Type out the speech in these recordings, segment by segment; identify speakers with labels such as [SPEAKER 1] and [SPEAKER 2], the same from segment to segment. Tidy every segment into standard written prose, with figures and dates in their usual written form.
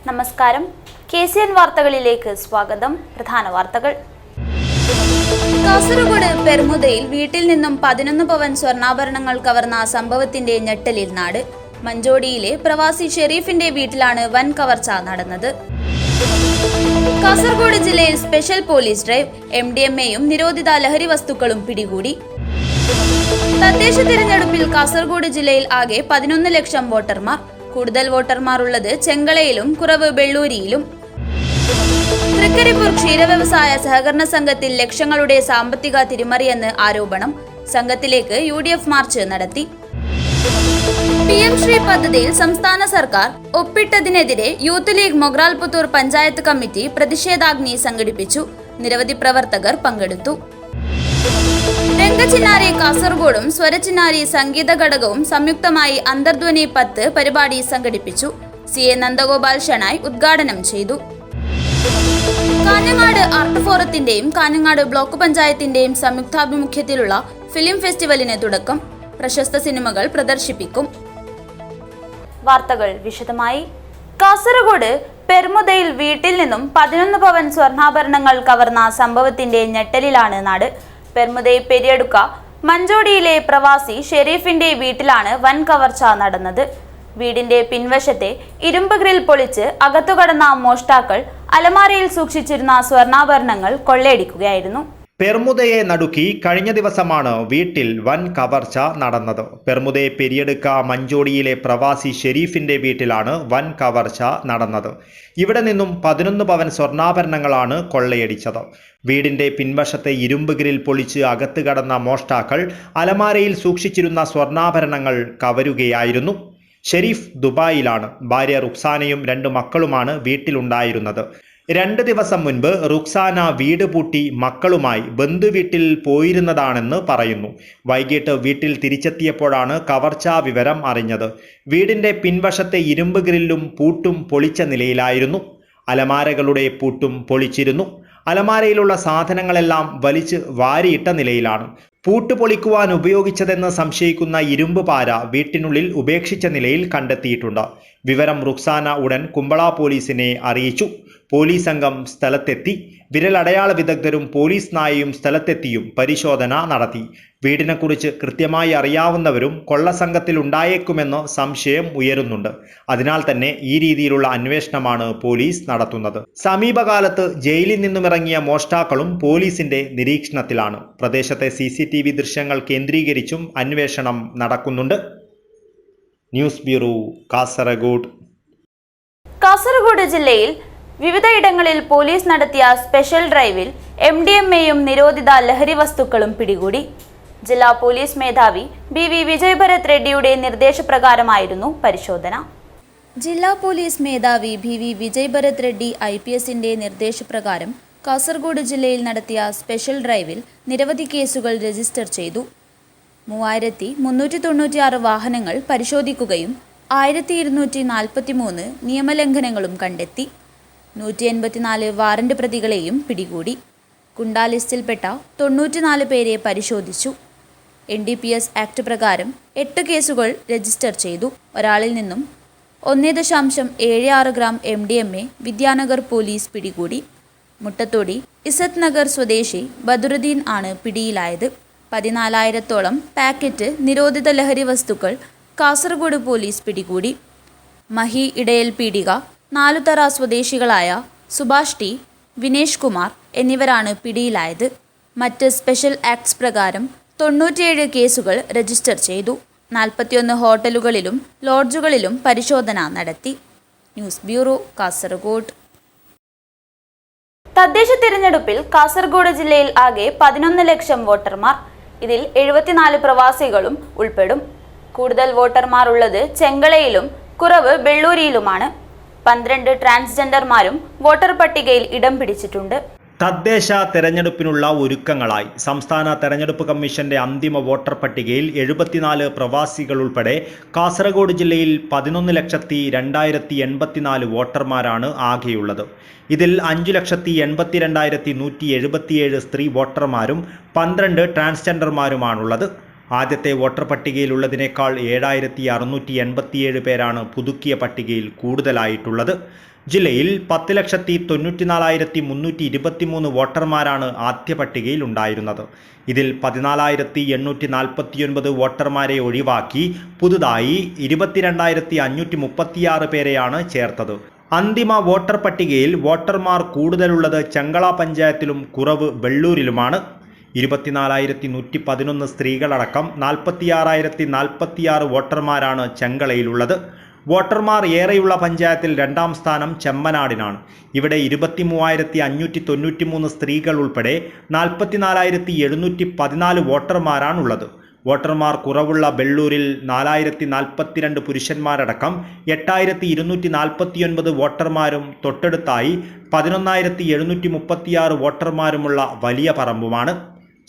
[SPEAKER 1] നമസ്കാരം. KCN വാർത്തകളിലേക്ക് സ്വാഗതം. പ്രധാന വാർത്തകൾ. കാസർഗോഡ് പെർമുദയിൽ വീട്ടിൽ നിന്നും 11 പവൻ സ്വർണ്ണാഭരണങ്ങൾ കവർന്ന സംഭവത്തിന്റെ ഞെട്ടലിൽ നാട്. മഞ്ചോടിയിലെ പ്രവാസി ഷെരീഫിന്റെ വീട്ടിലാണ് വൻ കവർച്ച നടന്നത്. കാസർഗോഡ് ജില്ലയിൽ സ്പെഷ്യൽ പോലീസ് ഡ്രൈവ്. MDMAയും നിരോധിത ലഹരി വസ്തുക്കളും പിടികൂടി. തദ്ദേശ തിരഞ്ഞെടുപ്പിൽ കാസർഗോഡ് ജില്ലയിൽ ആകെ 11 ലക്ഷം വോട്ടർമാർ. കൂടുതൽ വോട്ടർമാർ ഉള്ളത് ചെങ്കളയിലും കുറവ് ബെള്ളൂരിയിലും. തൃക്കരിപ്പൂർ ക്ഷീരവ്യവസായ സഹകരണ സംഘത്തിൽ ലക്ഷങ്ങളുടെ സാമ്പത്തിക തിരിമറിയെന്ന് ആരോപണം. സംഘത്തിലേക്ക് UDF മാർച്ച് നടത്തി. PM ശ്രീ പദ്ധതിയിൽ സംസ്ഥാന സർക്കാർ ഒപ്പിട്ടതിനെതിരെ youth league Mogralputhur panchayat committee പ്രതിഷേധാഗ്നി സംഘടിപ്പിച്ചു. നിരവധി പ്രവർത്തകർ പങ്കെടുത്തു. രംഗചിന്നാരി കാസർഗോഡും സ്വരചിന്നാരി സംഗീത ഘടകവും സംയുക്തമായി അന്തർധ്വനി 10 പരിപാടി സംഘടിപ്പിച്ചു. CA നന്ദഗോപാൽ ഷണായി ഉദ്ഘാടനം ചെയ്തു. കാഞ്ഞങ്ങാട് ആർട്ട് ഫോറത്തിന്റെയും കാഞ്ഞങ്ങാട് ബ്ലോക്ക് പഞ്ചായത്തിന്റെയും സംയുക്താഭിമുഖ്യത്തിലുള്ള ഫിലിം ഫെസ്റ്റിവലിന് തുടക്കം. പ്രശസ്ത സിനിമകൾ പ്രദർശിപ്പിക്കും. വാർത്തകൾ വിശദമായി. കാസർഗോഡ് പെർമുദയിൽ വീട്ടിൽ നിന്നും 11 പവൻ സ്വർണ്ണാഭരണങ്ങൾ കവർന്ന സംഭവത്തിന്റെ ഞെട്ടലിലാണ് നാട്. പെർമുദൈ പെരിയടുക്ക മഞ്ചോടിയിലെ പ്രവാസി ഷെരീഫിന്റെ വീട്ടിലാണ് വൻ കവർച്ച നടന്നത്. വീടിന്റെ പിൻവശത്തെ ഇരുമ്പ് ഗ്രിൽ പൊളിച്ച് അകത്തുകടന്ന മോഷ്ടാക്കൾ അലമാരയിൽ സൂക്ഷിച്ചിരുന്ന സ്വർണ്ണാഭരണങ്ങൾ കൊള്ളയടിക്കുകയായിരുന്നു.
[SPEAKER 2] പെർമുദയെ നടുക്കി കഴിഞ്ഞ ദിവസമാണ് വീട്ടിൽ വൻ കവർച്ച നടന്നത്. പെർമുദയെ പെരിയടുക്ക മഞ്ചോടിയിലെ പ്രവാസി ഷെരീഫിന്റെ വീട്ടിലാണ് വൻ കവർച്ച നടന്നത്. ഇവിടെ നിന്നും 11 പവൻ സ്വർണ്ണാഭരണങ്ങളാണ് കൊള്ളയടിച്ചത്. വീടിന്റെ പിൻവശത്തെ ഇരുമ്പ് ഗ്രിൽ പൊളിച്ച് അകത്ത് കടന്ന മോഷ്ടാക്കൾ അലമാരയിൽ സൂക്ഷിച്ചിരുന്ന സ്വർണ്ണാഭരണങ്ങൾ കവരുകയായിരുന്നു. ഷെരീഫ് ദുബായിലാണ്. ഭാര്യ റുക്സാനയും 2 മക്കളുമാണ് വീട്ടിലുണ്ടായിരുന്നത്. 2 ദിവസം മുൻപ് റുക്സാന വീട് പൂട്ടി മക്കളുമായി ബന്ധുവീട്ടിൽ പോയിരുന്നതാണെന്ന് പറയുന്നു. വൈകിട്ട് വീട്ടിൽ തിരിച്ചെത്തിയപ്പോഴാണ് കവർച്ചാ വിവരം അറിഞ്ഞത്. വീടിന്റെ പിൻവശത്തെ ഇരുമ്പ് ഗ്രില്ലും പൂട്ടും പൊളിച്ച നിലയിലായിരുന്നു. അലമാരകളുടെ പൂട്ടും പൊളിച്ചിരുന്നു. അലമാരയിലുള്ള സാധനങ്ങളെല്ലാം വലിച്ച് വാരിയിട്ട നിലയിലാണ്. പൂട്ട് പൊളിക്കുവാൻ ഉപയോഗിച്ചതെന്ന് സംശയിക്കുന്ന ഇരുമ്പ് പാര വീട്ടിനുള്ളിൽ ഉപേക്ഷിച്ച നിലയിൽ കണ്ടെത്തിയിട്ടുണ്ട്. വിവരം റുക്സാന ഉടൻ കുമ്പള പോലീസിനെ അറിയിച്ചു. പോലീസ് സംഘം സ്ഥലത്തെത്തി. വിരലടയാള വിദഗ്ധരും പോലീസ് നായയും സ്ഥലത്തെത്തിയും പരിശോധന നടത്തി. വീടിനെക്കുറിച്ച് കൃത്യമായി അറിയാവുന്നവരും കൊള്ളസംഘത്തിൽ ഉണ്ടായേക്കുമെന്ന് സംശയം ഉയരുന്നുണ്ട്. അതിനാൽ തന്നെ ഈ രീതിയിലുള്ള അന്വേഷണമാണ് പോലീസ് നടത്തുന്നത്. സമീപകാലത്ത് ജയിലിൽ നിന്നുമിറങ്ങിയ മോഷ്ടാക്കളും പോലീസിന്റെ നിരീക്ഷണത്തിലാണ്. പ്രദേശത്തെ CCTV ദൃശ്യങ്ങൾ കേന്ദ്രീകരിച്ചും അന്വേഷണം നടക്കുന്നുണ്ട്. News bureau, Kasaragod.
[SPEAKER 1] കാസർഗോഡ് ജില്ലയിൽ വിവിധയിടങ്ങളിൽ പോലീസ് നടത്തിയ സ്പെഷ്യൽ ഡ്രൈവിൽ MDMAയും നിരോധിത ലഹരി വസ്തുക്കളും പിടികൂടി. ജില്ലാ പോലീസ് മേധാവി BV വിജയഭരത് റെഡ്ഡിയുടെ നിർദ്ദേശപ്രകാരമായിരുന്നു പരിശോധന. ജില്ലാ പോലീസ് മേധാവി BV വിജയഭരത് റെഡ്ഡി IPSന്റെ നിർദ്ദേശപ്രകാരം കാസർഗോഡ് ജില്ലയിൽ നടത്തിയ സ്പെഷ്യൽ ഡ്രൈവിൽ നിരവധി കേസുകൾ രജിസ്റ്റർ ചെയ്തു. 3396 വാഹനങ്ങൾ പരിശോധിക്കുകയും 1243 നിയമലംഘനങ്ങളും കണ്ടെത്തി. 184 വാറന്റ് പ്രതികളെയും പിടികൂടി. ഗുണ്ടാ ലിസ്റ്റിൽപ്പെട്ട 94 പേരെ പരിശോധിച്ചു. NDPS ആക്ട് പ്രകാരം 8 കേസുകൾ രജിസ്റ്റർ ചെയ്തു. ഒരാളിൽ നിന്നും 1.76 ഗ്രാം MDMA വിദ്യാനഗർ പോലീസ് പിടികൂടി. മുട്ടത്തോടി ഇസത്ത് നഗർ സ്വദേശി ബദറുദ്ദീൻ ആണ് പിടിയിലായത്. 14,000-ഓളം പാക്കറ്റ് നിരോധിത ലഹരി വസ്തുക്കൾ കാസർഗോഡ് പോലീസ് പിടികൂടി. മഹി ഇടയൽ പീടിക 4 തറ സ്വദേശികളായ സുഭാഷ് T, വിനേഷ് കുമാർ എന്നിവരാണ് പിടിയിലായത്. മറ്റ് സ്പെഷ്യൽ ആക്ട്സ് പ്രകാരം 97 കേസുകൾ രജിസ്റ്റർ ചെയ്തു. 41 ഹോട്ടലുകളിലും ലോഡ്ജുകളിലും പരിശോധന നടത്തി. News bureau, Kasaragod. തദ്ദേശ തിരഞ്ഞെടുപ്പിൽ കാസർഗോഡ് ജില്ലയിൽ ആകെ 11 ലക്ഷം വോട്ടർമാർ. ഇതിൽ 74 പ്രവാസികളും ഉൾപ്പെടും. കൂടുതൽ വോട്ടർമാർ ഉള്ളത് ചെങ്കളയിലും കുറവ് ബെള്ളൂരിയിലുമാണ്. 12 ട്രാൻസ്ജെൻഡർമാരും വോട്ടർ പട്ടികയിൽ ഇടം പിടിച്ചിട്ടുണ്ട്.
[SPEAKER 2] തദ്ദേശ തെരഞ്ഞെടുപ്പിനുള്ള ഒരുക്കങ്ങളായി സംസ്ഥാന തെരഞ്ഞെടുപ്പ് കമ്മീഷന്റെ അന്തിമ വോട്ടർ പട്ടികയിൽ 74 പ്രവാസികൾ ഉൾപ്പെടെ കാസർഗോഡ് ജില്ലയിൽ 11,02,084 വോട്ടർമാരാണ് ആകെയുള്ളത്. ഇതിൽ 5,82,177 സ്ത്രീ വോട്ടർമാരും 12 ട്രാൻസ്ജെൻഡർമാരുമാണുള്ളത്. ആദ്യത്തെ വോട്ടർ പട്ടികയിലുള്ളതിനേക്കാൾ 7,687 പേരാണ് പുതുക്കിയ പട്ടികയിൽ കൂടുതലായിട്ടുള്ളത്. ജില്ലയിൽ 10,94,323 വോട്ടർമാരാണ് ആദ്യ പട്ടികയിൽ ഉണ്ടായിരുന്നത്. ഇതിൽ 14,849 വോട്ടർമാരെ ഒഴിവാക്കി പുതുതായി 22,536 പേരെയാണ് ചേർത്തത്. അന്തിമ വോട്ടർ പട്ടികയിൽ വോട്ടർമാർ കൂടുതലുള്ളത് ചെങ്കള പഞ്ചായത്തിലും കുറവ് വെള്ളൂരിലുമാണ്. 24,111 സ്ത്രീകളടക്കം 46,046 വോട്ടർമാരാണ് ചെങ്കളയിലുള്ളത്. വോട്ടർമാർ ഏറെയുള്ള പഞ്ചായത്തിൽ രണ്ടാം സ്ഥാനം ചെമ്മനാടിനാണ്. ഇവിടെ 23,593 സ്ത്രീകൾ ഉൾപ്പെടെ 44,714 വോട്ടർമാരാണുള്ളത്. വോട്ടർമാർ കുറവുള്ള വെള്ളൂരിൽ 4,042 പുരുഷന്മാരടക്കം 8,249 വോട്ടർമാരും തൊട്ടടുത്തായി 11,736 വോട്ടർമാരുമുള്ള വലിയ പറമ്പുമാണ്.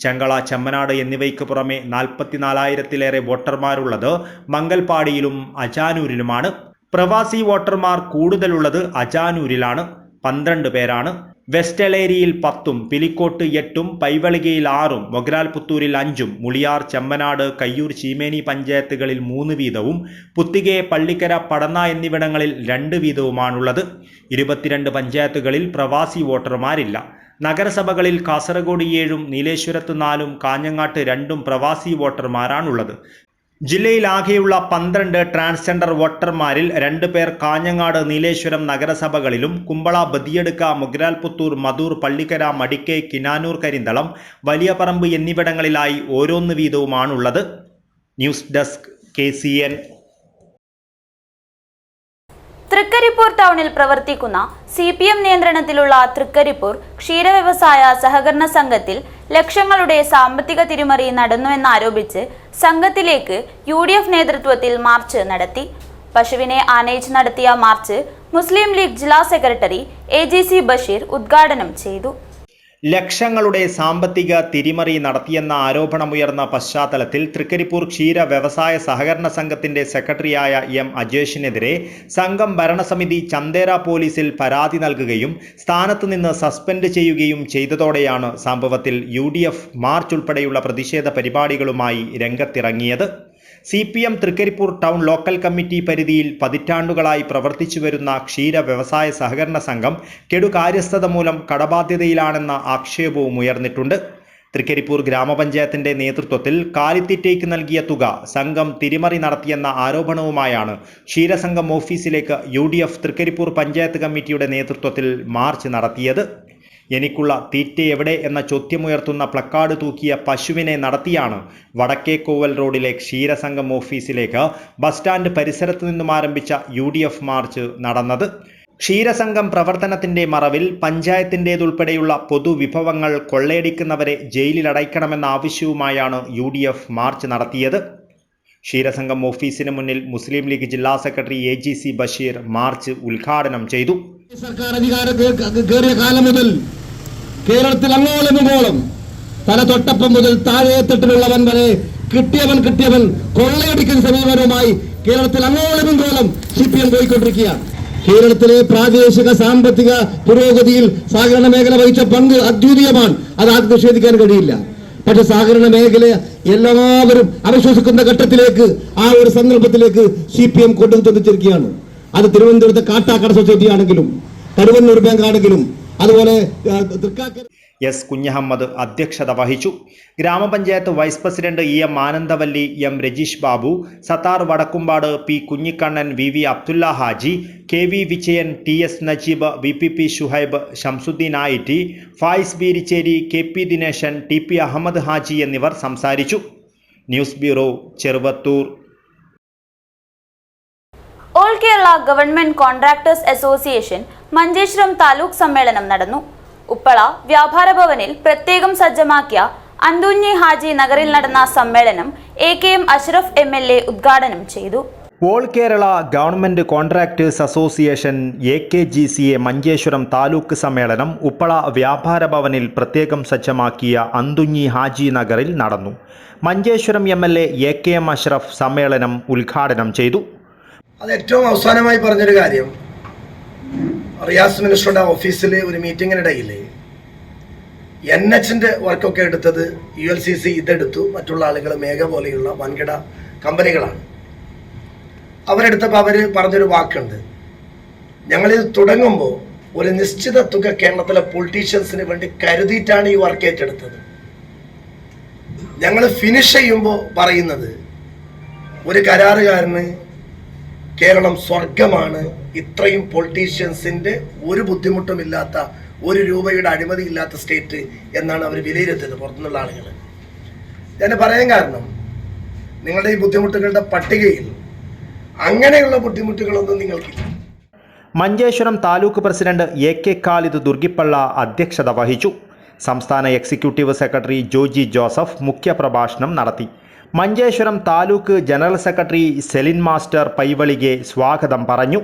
[SPEAKER 2] ചെങ്കള, ചെമ്മനാട് എന്നിവയ്ക്ക് പുറമെ 44,000-ലേറെ വോട്ടർമാരുള്ളത് മംഗൽപാടിയിലും അജാനൂരിലുമാണ്. പ്രവാസി വോട്ടർമാർ കൂടുതലുള്ളത് അജാനൂരിലാണ്, 12 പേരാണ്. വെസ്റ്റ് എളേരിയിൽ 10, പിലിക്കോട്ട് 8, പൈവളികയിൽ 6, മൊഗ്രാൽ പുത്തൂരിൽ 5, മുളിയാർ, ചെമ്മനാട്, കയ്യൂർ, ചീമേനി പഞ്ചായത്തുകളിൽ 3 വീതവും പുത്തികെ, പള്ളിക്കര, പടന്ന എന്നിവിടങ്ങളിൽ 2 വീതവുമാണുള്ളത്. 22 പഞ്ചായത്തുകളിൽ പ്രവാസി വോട്ടർമാരില്ല. നഗരസഭകളിൽ കാസർഗോഡ് 7, നീലേശ്വരത്ത് 4, കാഞ്ഞങ്ങാട്ട് 2 പ്രവാസി വോട്ടർമാരാണുള്ളത്. ജില്ലയിൽ ആകെയുള്ള 12 ട്രാൻസ്ജെൻഡർ വോട്ടർമാരിൽ 2 പേർ കാഞ്ഞങ്ങാട്, നീലേശ്വരം നഗരസഭകളിലും കുമ്പള, ബദിയടുക്ക, മൊഗ്രാൽ പുത്തൂർ, മധൂർ, പള്ളിക്കര, മടിക്കൈ, കിനാനൂർ, കരിന്തളം, വലിയ പറമ്പ് എന്നിവിടങ്ങളിലായി ഓരോന്ന് വീതവുമാണുള്ളത്. News desk KCN.
[SPEAKER 1] തൃക്കരിപ്പൂർ ടൗണിൽ പ്രവർത്തിക്കുന്ന CPM നിയന്ത്രണത്തിലുള്ള തൃക്കരിപ്പൂർ ക്ഷീരവ്യവസായ സഹകരണ സംഘത്തിൽ ലക്ഷങ്ങളുടെ സാമ്പത്തിക തിരിമറി നടന്നുവെന്നാരോപിച്ച് സംഘത്തിലേക്ക് UDF നേതൃത്വത്തിൽ മാർച്ച് നടത്തി. പശുവിനെ ആനയിച്ച് നടത്തിയ മാർച്ച് മുസ്ലിം ലീഗ് ജില്ലാ സെക്രട്ടറി AGC ബഷീർ ഉദ്ഘാടനം ചെയ്തു.
[SPEAKER 2] ലക്ഷങ്ങളുടെ സാമ്പത്തിക തിരിമറി നടത്തിയെന്ന ആരോപണമുയർന്ന പശ്ചാത്തലത്തിൽ തൃക്കരിപ്പൂർ ക്ഷീര വ്യവസായ സഹകരണ സംഘത്തിന്റെ സെക്രട്ടറിയായ M. അജേഷിനെതിരെ സംഘം ഭരണസമിതി ചന്ദേര പോലീസിൽ പരാതി നൽകുകയും സ്ഥാനത്ത് നിന്ന് സസ്പെൻഡ് ചെയ്യുകയും ചെയ്തതോടെയാണ് സംഭവത്തിൽ UDF മാർച്ച് ഉൾപ്പെടെയുള്ള പ്രതിഷേധ പരിപാടികളുമായി രംഗത്തിറങ്ങിയത്. CPM Thrikkaripur town local committee പരിധിയിൽ പതിറ്റാണ്ടുകളായി പ്രവർത്തിച്ചു വരുന്ന ക്ഷീര വ്യവസായ സഹകരണ സംഘം കെടുകാര്യസ്ഥത മൂലം കടബാധ്യതയിലാണെന്ന ആക്ഷേപവും ഉയർന്നിട്ടുണ്ട്. തൃക്കരിപ്പൂർ ഗ്രാമപഞ്ചായത്തിന്റെ നേതൃത്വത്തിൽ കാലിത്തീറ്റയ്ക്ക് നൽകിയ തുക സംഘം തിരിമറി നടത്തിയെന്ന ആരോപണവുമായാണ് ക്ഷീരസംഘം ഓഫീസിലേക്ക് UDF തൃക്കരിപ്പൂർ പഞ്ചായത്ത് കമ്മിറ്റിയുടെ നേതൃത്വത്തിൽ മാർച്ച് നടത്തിയത്. എനിക്കുള്ള തീറ്റ എവിടെ എന്ന ചോദ്യമുയർത്തുന്ന പ്ലക്കാർഡ് തൂക്കിയ പശുവിനെ നടത്തിയാണ് വടക്കേക്കോവൽ റോഡിലെ ക്ഷീരസംഘം ഓഫീസിലേക്ക് ബസ് സ്റ്റാൻഡ് പരിസരത്ത് നിന്നും ആരംഭിച്ച UDF മാർച്ച് നടന്നത്. ക്ഷീരസംഘം പ്രവർത്തനത്തിന്റെ മറവിൽ പഞ്ചായത്തിൻ്റേതുൾപ്പെടെയുള്ള പൊതുവിഭവങ്ങൾ കൊള്ളയടിക്കുന്നവരെ ജയിലിലടയ്ക്കണമെന്ന ആവശ്യവുമായാണ് UDF മാർച്ച് നടത്തിയത്. ക്ഷീരസംഘം ഓഫീസിന് മുന്നിൽ മുസ്ലിം ലീഗ് ജില്ലാ സെക്രട്ടറി AGC ബഷീർ മാർച്ച് ഉദ്ഘാടനം ചെയ്തു.
[SPEAKER 3] സർക്കാർ അധികാരം കയറിയ കാലം മുതൽ കേരളത്തിൽ അങ്ങോളം തല തൊട്ടപ്പം മുതൽ താഴെത്തട്ടിലുള്ളവൻ വരെ കിട്ടിയവൻ കൊള്ളയടിക്കുന്ന സമീപനവുമായി കേരളത്തിൽ അങ്ങോളം CPM പോയിക്കൊണ്ടിരിക്കുകയാണ്. കേരളത്തിലെ പ്രാദേശിക സാമ്പത്തിക പുരോഗതിയിൽ സഹകരണ മേഖല വഹിച്ച പങ്ക് അദ്വിതീയമാണ്. അത് ആർക്കും നിഷേധിക്കാൻ കഴിയില്ല. പക്ഷെ സഹകരണ മേഖല എല്ലാവരും അവിശ്വസിക്കുന്ന ഘട്ടത്തിലേക്ക്, ആ ഒരു സന്ദർഭത്തിലേക്ക് CPM കൊണ്ടുവന്നിരിക്കുകയാണ്. അത് തിരുവനന്തപുരത്തെ കാട്ടാക്കട സൊസൈറ്റി ആണെങ്കിലും കരുവന്നൂർ ബാങ്ക് ആണെങ്കിലും അതുപോലെ
[SPEAKER 2] S. കുഞ്ഞഹമ്മദ് അധ്യക്ഷത വഹിച്ചു. ഗ്രാമപഞ്ചായത്ത് vice president EM. Anandavalli, M. Rajeesh Babu, Sattar Vadakkumpad, P. Kunhikannan, VV. Abdullah Haji, KV. Vijayan, TS. Najeeb, VPP. Shuhaib, Shamsuddin IT, Fayis Beerichery, KP. Dineshan, TP. Ahmed Haji എന്നിവർ സംസാരിച്ചു. News bureau, Cheruvathur.
[SPEAKER 1] All Kerala government contractors association Manjeshwaram taluk സമ്മേളനം നടന്നു. ഉപ്പള വ്യാപാര ഭവനിൽ പ്രത്യേകം സജ്ജമാക്കിയ അന്തുഞ്ഞി ഹാജി നഗറിൽ നടന്ന സമ്മേളനം AKM അഷ്റഫ് MLA ഉദ്ഘാടനം ചെയ്തു.
[SPEAKER 2] All Kerala government contractors association AKGCA Manjeshwaram taluk സമ്മേളനം ഉപ്പള വ്യാപാര ഭവനിൽ പ്രത്യേകം സജ്ജമാക്കിയ അന്തുഞ്ഞി ഹാജി നഗറിൽ നടന്നു. മഞ്ചേശ്വരം MLA AKM അഷ്റഫ് സമ്മേളനം ഉദ്ഘാടനം ചെയ്തു.
[SPEAKER 4] അത് ഏറ്റവും അവസാനമായി പറഞ്ഞൊരു കാര്യം, റിയാസ് മിനിസ്റ്ററുടെ ഓഫീസിൽ ഒരു മീറ്റിങ്ങിനിടയിൽ NHന്റെ വർക്കൊക്കെ എടുത്തത് ULCC ഇതെടുത്തു, മറ്റുള്ള ആളുകൾ മേഘ പോലെയുള്ള വൻകിട കമ്പനികളാണ്. അവരെടുത്തപ്പോൾ അവർ പറഞ്ഞൊരു വാക്കുണ്ട്, ഞങ്ങളിത് തുടങ്ങുമ്പോൾ ഒരു നിശ്ചിത തുക കേരളത്തിലെ പൊളിറ്റീഷ്യൻസിന് വേണ്ടി കരുതിയിട്ടാണ് ഈ വർക്ക് ഏറ്റെടുത്തത്. ഞങ്ങൾ ഫിനിഷ് ചെയ്യുമ്പോൾ പറയുന്നത് ഒരു കരാറുകാരന് കേരളം സ്വർഗമാണ്, ഇത്രയും പൊളിറ്റീഷ്യൻസിൻ്റെ ഒരു ബുദ്ധിമുട്ടുമില്ലാത്ത, ഒരു രൂപയുടെ അഴിമതി ഇല്ലാത്ത സ്റ്റേറ്റ് എന്നാണ് അവർ വിലയിരുത്തുന്നത് പുറത്തുനിന്നുള്ള ആളുകൾ. ഞാൻ പറയാൻ കാരണം നിങ്ങളുടെ ഈ ബുദ്ധിമുട്ടുകളുടെ പട്ടികയിൽ അങ്ങനെയുള്ള ബുദ്ധിമുട്ടുകളൊന്നും നിങ്ങൾക്കില്ല.
[SPEAKER 2] മഞ്ചേശ്വരം താലൂക്ക് പ്രസിഡന്റ് AK ഖാലിദ് ദുർഗിപ്പള്ള അധ്യക്ഷത വഹിച്ചു. സംസ്ഥാന എക്സിക്യൂട്ടീവ് സെക്രട്ടറി ജോജി ജോസഫ് മുഖ്യപ്രഭാഷണം നടത്തി. Manjeshwaram taluk general secretary Celine master Paivalike സ്വാഗതം പറഞ്ഞു.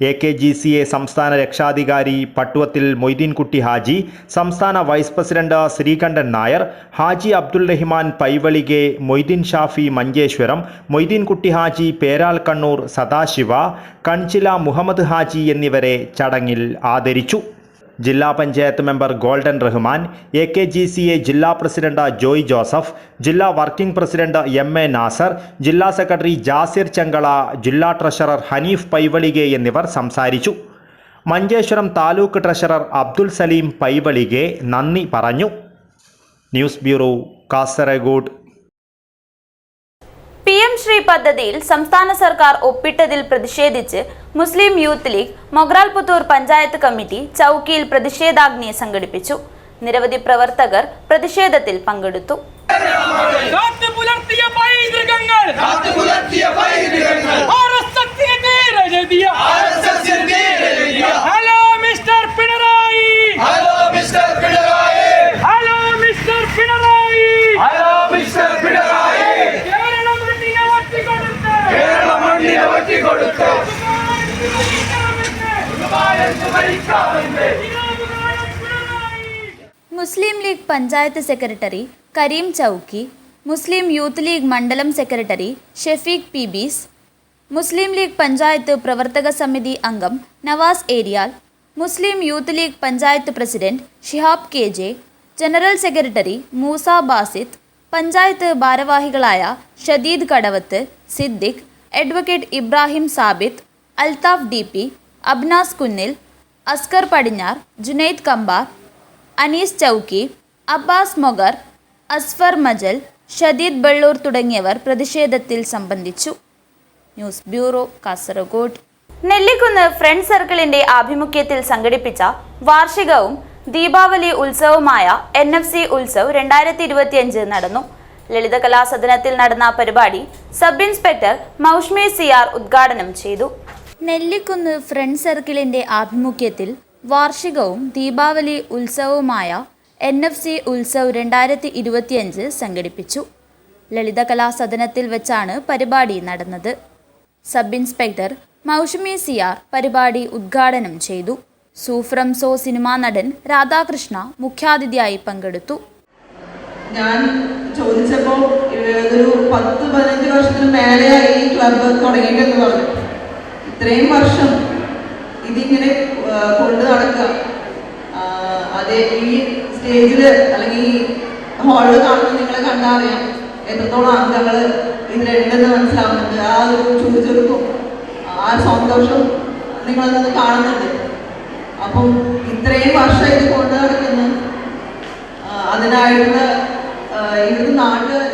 [SPEAKER 2] AKGCA സംസ്ഥാന രക്ഷാധികാരി പട്ടുവത്തിൽ മൊയ്തീൻകുട്ടി ഹാജി, സംസ്ഥാന വൈസ് പ്രസിഡന്റ് ശ്രീകണ്ഠൻ നായർ, ഹാജി അബ്ദുൽ റഹ്മാൻ പൈവളികെ, മൊയ്തീൻ ഷാഫി മഞ്ചേശ്വരം, മൊയ്തീൻകുട്ടി ഹാജി പേരാൽ കണ്ണൂർ, സദാശിവ, കൺചില മുഹമ്മദ് ഹാജി എന്നിവരെ ചടങ്ങിൽ ആദരിച്ചു. ജില്ലാ panchayat member golden Rahman, AKGCA ജില്ലാ പ്രസിഡന്റ് ജോയ് ജോസഫ്, ജില്ലാ വർക്കിംഗ് പ്രസിഡന്റ് MA നാസർ, ജില്ലാ സെക്രട്ടറി ജാസിർ ചെങ്കള, ജില്ലാ ട്രഷറർ ഹനീഫ് പൈവളികെ എന്നിവർ സംസാരിച്ചു. മഞ്ചേശ്വരം താലൂക്ക് ട്രഷറർ അബ്ദുൽ സലീം പൈവളികെ നന്ദി പറഞ്ഞു. News bureau, Kasaragod.
[SPEAKER 1] PM Shri പദ്ധതിയിൽ സംസ്ഥാന സർക്കാർ ഒപ്പിട്ടതിൽ പ്രതിഷേധിച്ച് Muslim youth league Mogral Puthur panchayat committee ചൌക്കിയിൽ പ്രതിഷേധാഗ്നി സംഘടിപ്പിച്ചു. നിരവധി പ്രവർത്തകർ പ്രതിഷേധത്തിൽ പങ്കെടുത്തു. Muslim league panchayat secretary Kareem Chowki, Muslim youth league മണ്ഡലം സെക്രട്ടറി ഷെഫീഖ് പീബീസ്, മുസ്ലിം ലീഗ് പഞ്ചായത്ത് പ്രവർത്തക സമിതി അംഗം Navas Eriyal, Muslim youth league panchayat president Shihab KJ, general secretary Moosa Basith, panchayat ഭാരവാഹികളായ ഷദീദ് കടവത്ത്, സിദ്ദിഖ്, അഡ്വക്കേറ്റ് ഇബ്രാഹിം സാബിത്ത്, അൽതാഫ് DP, അബ്നാസ് കുന്നിൽ, അസ്കർ പടിഞ്ഞാർ, ജുനൈദ് കമ്പാർ, അനീസ് ചൌക്കി, അബ്ബാസ് മൊഗർ, അസ്ഫർ മജൽ, ഷദീദ് ബള്ളൂർ തുടങ്ങിയവർ പ്രതിഷേധത്തിൽ സംബന്ധിച്ചു. News bureau, Kasaragod. Nellikunnu friend സർക്കിളിന്റെ ആഭിമുഖ്യത്തിൽ സംഘടിപ്പിച്ച വാർഷികവും ദീപാവലി ഉത്സവമായ NFC ഉത്സവ് 2025 നടന്നു. ലളിതകലാ സദനത്തിൽ നടന്ന പരിപാടി സബ് ഇൻസ്പെക്ടർ മൗഷ്മി CR ഉദ്ഘാടനം ചെയ്തു. നെല്ലിക്കുന്ന് ഫ്രണ്ട് സർക്കിളിന്റെ ആഭിമുഖ്യത്തിൽ വാർഷികവും ദീപാവലി ഉത്സവവുമായ NFC ഉത്സവ് 2025 സംഘടിപ്പിച്ചു. ലളിതകലാ സദനത്തിൽ വെച്ചാണ് പരിപാടി നടന്നത്. സബ് ഇൻസ്പെക്ടർ മൗഷ്മി CR പരിപാടി ഉദ്ഘാടനം ചെയ്തു. സൂഫ്രംസോ സിനിമാ നടൻ രാധാകൃഷ്ണ മുഖ്യാതിഥിയായി പങ്കെടുത്തു.
[SPEAKER 5] ഞാൻ ചോദിച്ചപ്പോൾ ഒരു 10-15 വർഷത്തിന് മേലെയായി ഈ ക്ലബ്ബ് തുടങ്ങിയിട്ടെന്ന് പറഞ്ഞു. ഇത്രയും വർഷം ഇതിങ്ങനെ കൊണ്ടു നടക്കുക, അത് ഈ സ്റ്റേജിൽ അല്ലെങ്കിൽ ഈ ഹാളിൽ കാണുമ്പോൾ നിങ്ങളെ കണ്ടറിയാം എത്രത്തോളം അംഗങ്ങൾ ഇതിലുണ്ടെന്ന് മനസ്സിലാവുന്നുണ്ട്. ആ ഒരു ചുറുചുറുക്കും ആ സന്തോഷവും നിങ്ങളത് കാണുന്നുണ്ട്. അപ്പം ഇത്രയും വർഷം ഇത് കൊണ്ടു നടക്കുന്നു, അതിനായിട്ടുള്ള ഇവിടുത്തെ നാട്ടുകാർ.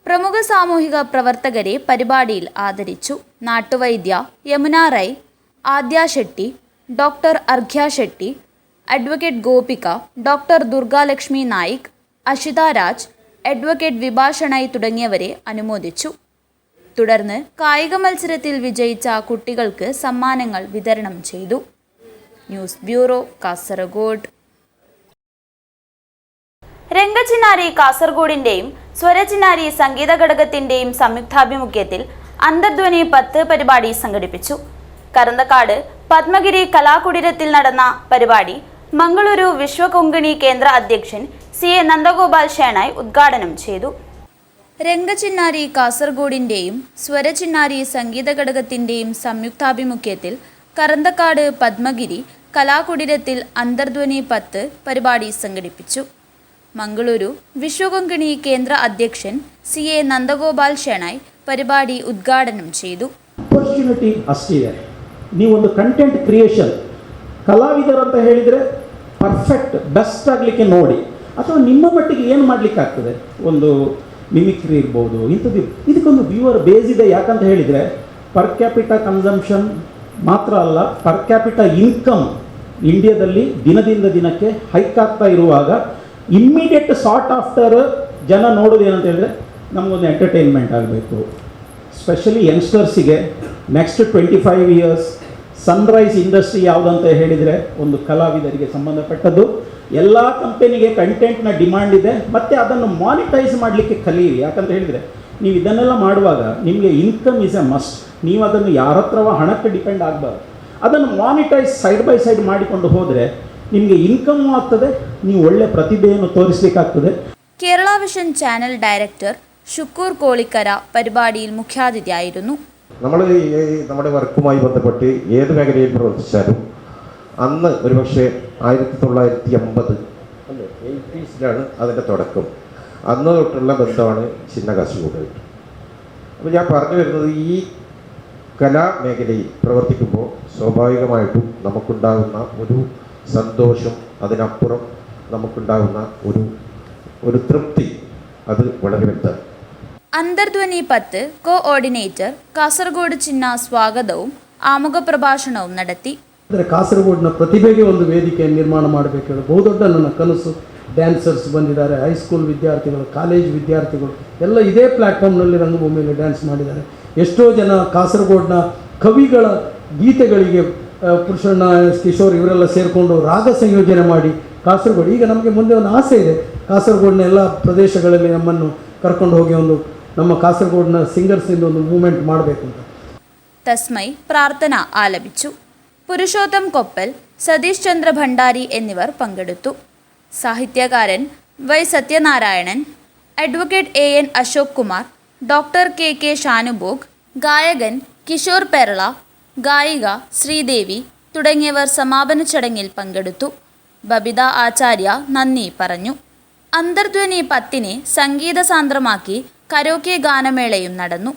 [SPEAKER 1] പ്രമുഖ സാമൂഹിക പ്രവർത്തകരെ പരിപാടിയിൽ ആദരിച്ചു. നാട്ടുവൈദ്യ Yamuna Rai, Adya Shetty, doctor Arghya Shetty, advocate Gopika, doctor Durgalakshmi Naik, Ashita Raj, advocate വിഭാഷണൈ തുടങ്ങിയവരെ അനുമോദിച്ചു. തുടർന്ന് കായിക മത്സരത്തിൽ വിജയിച്ച കുട്ടികൾക്ക് സമ്മാനങ്ങൾ വിതരണം ചെയ്തു. News bureau, Kasaragod. രംഗചിനാരി കാസർഗോഡിന്റെയും സ്വരചിനാരി സംഗീത ഘടകത്തിന്റെയും സംയുക്താഭിമുഖ്യത്തിൽ അന്തർധ്വനി 10 പരിപാടി സംഘടിപ്പിച്ചു. കരന്തക്കാട് പത്മഗിരി കലാകുടീരത്തിൽ നടന്ന പരിപാടി മംഗളൂരു വിശ്വകൊങ്കിണി കേന്ദ്ര അധ്യക്ഷൻ CA നന്ദഗോപാൽ ഷേണായ് ഉദ്ഘാടനം ചെയ്തു. രംഗചിന്നാരി കാസർഗോഡിന്റെയും സ്വരചിന്നാരി സംഗീത ഘടകത്തിന്റെയും സംയുക്താഭിമുഖ്യത്തിൽ കരന്തക്കാട് പത്മഗിരി കലാകുടീരത്തിൽ അന്തർധ്വനി 10 പരിപാടി സംഘടിപ്പിച്ചു. മംഗളൂരു വിശ്വകൊങ്കിണി കേന്ദ്ര അധ്യക്ഷൻ CA നന്ദഗോപാൽ ഷേണായ് പരിപാടി ഉദ്ഘാടനം ചെയ്തു.
[SPEAKER 6] Opportunity Australia. ನೀವೊಂದು ಕಂಟೆಂಟ್ ಕ್ರಿಯೇಷನ್ ಕಲಾವಿದರು ಅಂತ ಹೇಳಿದರೆ ಪರ್ಫೆಕ್ಟ್ ಬೆಸ್ಟ್ ಆಗಲಿಕ್ಕೆ ನೋಡಿ, ಅಥವಾ ನಿಮ್ಮ ಮಟ್ಟಿಗೆ ಏನು ಮಾಡಲಿಕ್ಕಾಗ್ತದೆ, ಒಂದು ಮಿಮಿಕ್ರಿ ಇರ್ಬೋದು ಇಂಥದ್ದು, ಇದಕ್ಕೊಂದು ವ್ಯೂವರ್ ಬೇಸ್ ಇದೆ. ಯಾಕಂತ ಹೇಳಿದರೆ ಪರ್ ಕ್ಯಾಪಿಟಾ ಕನ್ಸಂಪ್ಷನ್ ಮಾತ್ರ ಅಲ್ಲ, ಪರ್ ಕ್ಯಾಪಿಟಾ ಇನ್ಕಮ್ ಇಂಡಿಯಾದಲ್ಲಿ ದಿನದಿಂದ ದಿನಕ್ಕೆ ಹೈಕ್ ಆಗ್ತಾ ಇರುವಾಗ ಇಮ್ಮಿಡಿಯೇಟ್ ಸಾರ್ಟ್ ಆಫ್ಟರ್ ಜನ ನೋಡೋದು ಏನಂತ ಹೇಳಿದ್ರೆ ನಮಗೊಂದು ಎಂಟರ್ಟೈನ್ಮೆಂಟ್ ಆಗಬೇಕು. ಸ್ಪೆಷಲಿ ಯಂಗ್ಸ್ಟರ್ಸಿಗೆ ನೆಕ್ಸ್ಟ್ 25 ಇಯರ್ಸ್ ಸನ್ರೈಸ್ ಇಂಡಸ್ಟ್ರಿ ಯಾವುದಂತ ಹೇಳಿದರೆ ಒಂದು ಕಲಾವಿದರಿಗೆ ಸಂಬಂಧಪಟ್ಟದ್ದು. ಎಲ್ಲ ಕಂಪನಿಗೆ ಕಂಟೆಂಟ್ನ ಡಿಮಾಂಡ್ ಇದೆ, ಮತ್ತು ಅದನ್ನು ಮಾನಿಟೈಸ್ ಮಾಡಲಿಕ್ಕೆ ಕಲಿಯಿರಿ. ಯಾಕಂತ ಹೇಳಿದರೆ ನೀವು ಇದನ್ನೆಲ್ಲ ಮಾಡುವಾಗ ನಿಮಗೆ ಇನ್ಕಮ್ ಈಸ್ ಎ ಮಸ್ಟ್. ನೀವು ಅದನ್ನು ಯಾರ ಹತ್ರವ ಹಣಕ್ಕೆ ಡಿಪೆಂಡ್ ಆಗಬಾರ್ದು. ಅದನ್ನು ಮಾನಿಟೈಸ್ ಸೈಡ್ ಬೈ ಸೈಡ್ ಮಾಡಿಕೊಂಡು ಹೋದರೆ ನಿಮಗೆ ಇನ್ಕಮ್ಮು ಆಗ್ತದೆ, ನೀವು ಒಳ್ಳೆ പ്രതിഭയെന്ന് തോരിസ്ലിക്കാಗ್ತದೆ.
[SPEAKER 1] Kerala vision channel director Shukkoor Kolikkara പരിപാടിയിൽ മുഖ്യാതിഥിയായിരുന്നു.
[SPEAKER 7] നമ്മൾ നമ്മുടെ വർക്കുമായി ബന്ധപ്പെട്ട് ഏത് മേഖലയിൽ പ്രവർത്തിച്ചാലും അന്ന് ഒരുപക്ഷെ 1980 അല്ലേ 80s അതിൻ്റെ തുടക്കം. അന്ന് തൊട്ടുള്ള ബന്ധമാണ് ചിന്ന കാസർഗോഡായിട്ട്. അപ്പോൾ ഞാൻ പറഞ്ഞു വരുന്നത് ഈ കലാമേഖലയിൽ പ്രവർത്തിക്കുമ്പോൾ സ്വാഭാവികമായിട്ടും നമുക്കുണ്ടാകുന്ന ഒരു സന്തോഷം, അതിനപ്പുറം നമുക്കുണ്ടാകുന്ന ഒരു തൃപ്തി, അത് വളരെ വലുതാണ്.
[SPEAKER 1] അന്തർധ്വനി 10 കോഓർഡിനേറ്റർ കാസർഗോഡ് ചിന്ന സ്വാഗതവും ആമുഖ പ്രഭാഷണവും നടത്തി.
[SPEAKER 6] ಅಂದರೆ ಕಾಸರಗೋಡಿನ ಪ್ರತಿಭೆಗೆ ಒಂದು ವೇದಿಕೆಯನ್ನು ನಿರ್ಮಾಣ ಮಾಡಬೇಕು, ಬಹುದೊಡ್ಡ ನನ್ನ ಕನಸು. ಡ್ಯಾನ್ಸರ್ಸ್ ಬಂದಿದ್ದಾರೆ, ಹೈಸ್ಕೂಲ್ ವಿದ್ಯಾರ್ಥಿಗಳು, ಕಾಲೇಜ್ ವಿದ್ಯಾರ್ಥಿಗಳು ಎಲ್ಲ ಇದೇ ಪ್ಲ್ಯಾಟ್ಫಾರ್ಮ್ನಲ್ಲಿ ರಂಗಭೂಮಿಯಲ್ಲಿ ಡ್ಯಾನ್ಸ್ ಮಾಡಿದ್ದಾರೆ. ಎಷ್ಟೋ ಜನ ಕಾಸರಗೋಡಿನ ಕವಿಗಳ ಗೀತೆಗಳಿಗೆ ಪುರುಷಣ್ಣ, ಕಿಶೋರ್ ಇವರೆಲ್ಲ ಸೇರಿಕೊಂಡು ರಾಗ ಸಂಯೋಜನೆ ಮಾಡಿ ಕಾಸರಗೋಡು, ಈಗ ನಮಗೆ ಮುಂದೆ ಒಂದು ಆಸೆ ಇದೆ, ಕಾಸರಗೋಡಿನ ಎಲ್ಲ ಪ್ರದೇಶಗಳಲ್ಲಿ ನಮ್ಮನ್ನು ಕರ್ಕೊಂಡು ಹೋಗಿ ಒಂದು ನಮ್ಮ ಕಾಸರಗೋಡಿನ ಸಿಂಗರ್ಸಿಂದ ಒಂದು ಮೂವ್ಮೆಂಟ್ ಮಾಡಬೇಕು ಅಂತ.
[SPEAKER 1] തസ്മൈ പ്രാർത്ഥന ആലപിച്ചു. പുരുഷോത്തം കൊപ്പൽ, സതീഷ് ചന്ദ്ര ഭണ്ഡാരി എന്നിവർ പങ്കെടുത്തു. സാഹിത്യകാരൻ Y Sathyanarayanan, advocate AN Ashok Kumar, doctor KK Shanbhog, ഗായകൻ കിഷോർ പെർള, ഗായിക ശ്രീദേവി തുടങ്ങിയവർ സമാപന ചടങ്ങിൽ പങ്കെടുത്തു. ബബിത ആചാര്യ നന്ദി പറഞ്ഞു. അന്തർധ്വനി 10 സംഗീത സാന്ദ്രമാക്കി കരോക്കെ ഗാനമേളയും നടന്നു.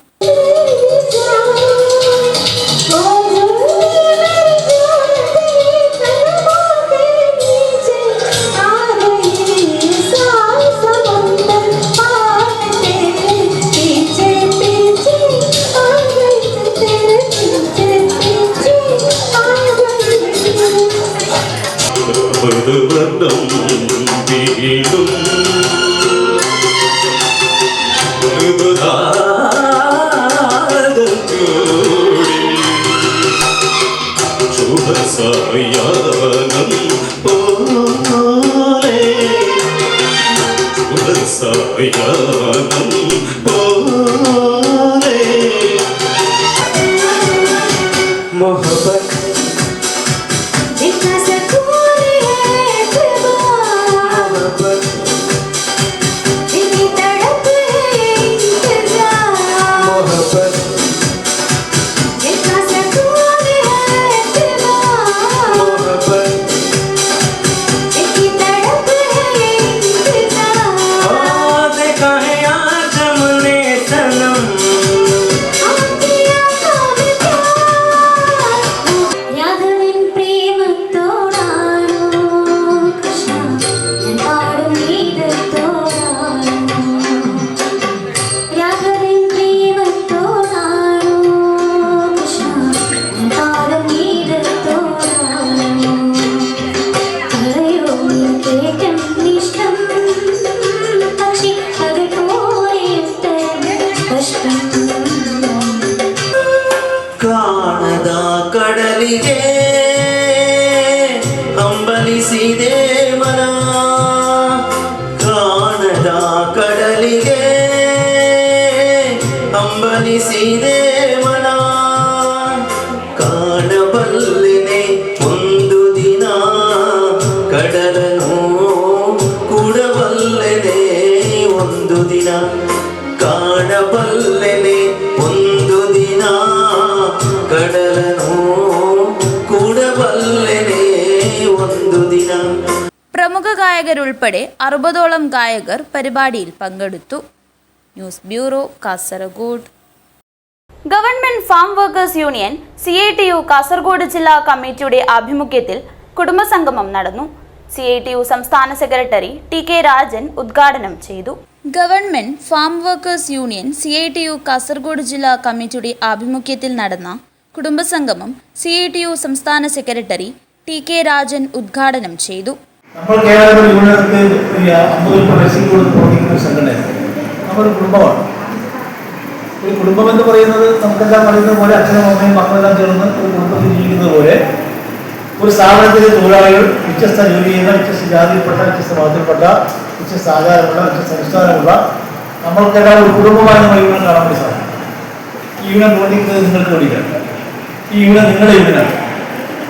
[SPEAKER 8] ಕಾಣದ ಕಡಲಿಗೆ ಅಂಬಲಿಸಿದೆ ಮನ, ಕಾಣದ ಕಡಲಿಗೆ ಅಂಬಲಿಸಿದೆ ಮನ, ಕಾಣಬಲ್ಲೆನೆ ಒಂದು ದಿನ ಕಡಲನು ಕೂಡಬಲ್ಲೆನೆ ಒಂದು ದಿನ, ಕಾಣಬಲ್ಲೆನೆ ಒಂದು ದಿನ കടലനോ കൂടവല്ലനേ ಒಂದು ದಿನ.
[SPEAKER 1] പ്രമുഖ ഗായകരുൾപ്പെടെ 60ഓളം ഗായകർ പരിപാടിയിൽ പങ്കെടുത്തു. News bureau, Kasaragod. Government farm workers union CITU Kasaragod ജില്ലാ കമ്മിറ്റിയുടെ ആഭിമുഖ്യത്തിൽ കുടുംബസംഗമം നടന്നു. CITU സംസ്ഥാന സെക്രട്ടറി TK രാജൻ ഉദ്ഘാടനം ചെയ്തു. Government farm workers union CITU Kasaragod ജില്ലാ കമ്മിറ്റിയുടെ ആഭിമുഖ്യത്തിൽ നടന്ന കുടുംബസംഗമം CITU സംസ്ഥാന സെക്രട്ടറി TK രാജൻ ഉദ്ഘാടനം ചെയ്തു.
[SPEAKER 9] നമ്മൾ കേരളത്തിൽ യൂണിയർക്ക് 50 പ്രവർത്തിക്കുന്ന സംഘടനയാണ്. നമ്മുടെ കുടുംബമാണ്. ഒരു കുടുംബം എന്ന് പറയുന്നത് നമുക്കെല്ലാം പറയുന്നത് പോലെ അച്ഛനും അമ്മയും മക്കളെല്ലാം ചേർന്ന് ഒരു കുടുംബത്തിൽ ജീവിക്കുന്നത് പോലെ ഒരു സ്ഥാപനത്തിലെ തൊഴിലാളികൾ വ്യത്യസ്ത ജോലി ചെയ്യുന്ന വ്യത്യസ്ത ജാതിയിൽപ്പെട്ട വ്യത്യസ്ത മതത്തിൽപ്പെട്ട വ്യത്യസ്ത ആചാരമുള്ള വ്യത്യസ്ത സംസ്കാരമുള്ള നമ്മൾക്കെല്ലാം ഒരു കുടുംബമായി നമ്മൾ യൂണിയൻ കാണാൻ വേണ്ടി സാധിക്കും. ഈ യൂണിയൻ പ്രവർത്തിക്കുന്നത് നിങ്ങൾക്ക് വേണ്ടിയിട്ടാണ്. ഈ യൂണിയൻ നിങ്ങളുടെ യൂണിയനാണ്.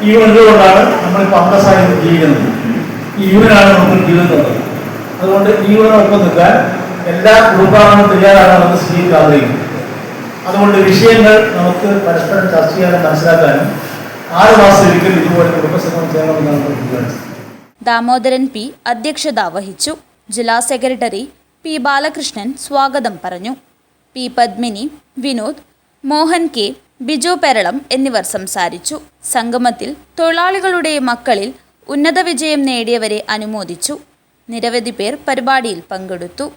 [SPEAKER 9] ഈ യൂണിയനുകൊണ്ടാണ് നമ്മളിപ്പോൾ അന്തസ്സായി ജീവിക്കുന്നത്. ഈ യൂണിയനാണ് നമുക്ക് ജീവിതം തന്നത്. അതുകൊണ്ട് ഈ യൂണിയനൊപ്പം നിൽക്കാൻ എല്ലാ കുടുംബാംഗങ്ങളും തയ്യാറാകണമെന്ന് CITU ആഗ്രഹിക്കുന്നു. അതുകൊണ്ട് വിഷയങ്ങൾ നമുക്ക് പരസ്പരം ചർച്ച ചെയ്യാനും മനസ്സിലാക്കാനും 6 മാസത്തിലൊരിക്കൽ ഇതുപോലെ കുടുംബസംഗമം ചെയ്യണമെന്നാണ് തീരുമാനിച്ചത്.
[SPEAKER 1] ദാമോദരൻ P അധ്യക്ഷത വഹിച്ചു. ജില്ലാ സെക്രട്ടറി P ബാലകൃഷ്ണൻ സ്വാഗതം പറഞ്ഞു. P പത്മിനി, വിനോദ്, മോഹൻ K, ബിജു പെരളം എന്നിവർ സംസാരിച്ചു. സംഗമത്തിൽ തൊഴിലാളികളുടെ മക്കളിൽ ഉന്നത വിജയം നേടിയവരെ അനുമോദിച്ചു. നിരവധി പേർ പരിപാടിയിൽ പങ്കെടുത്തു.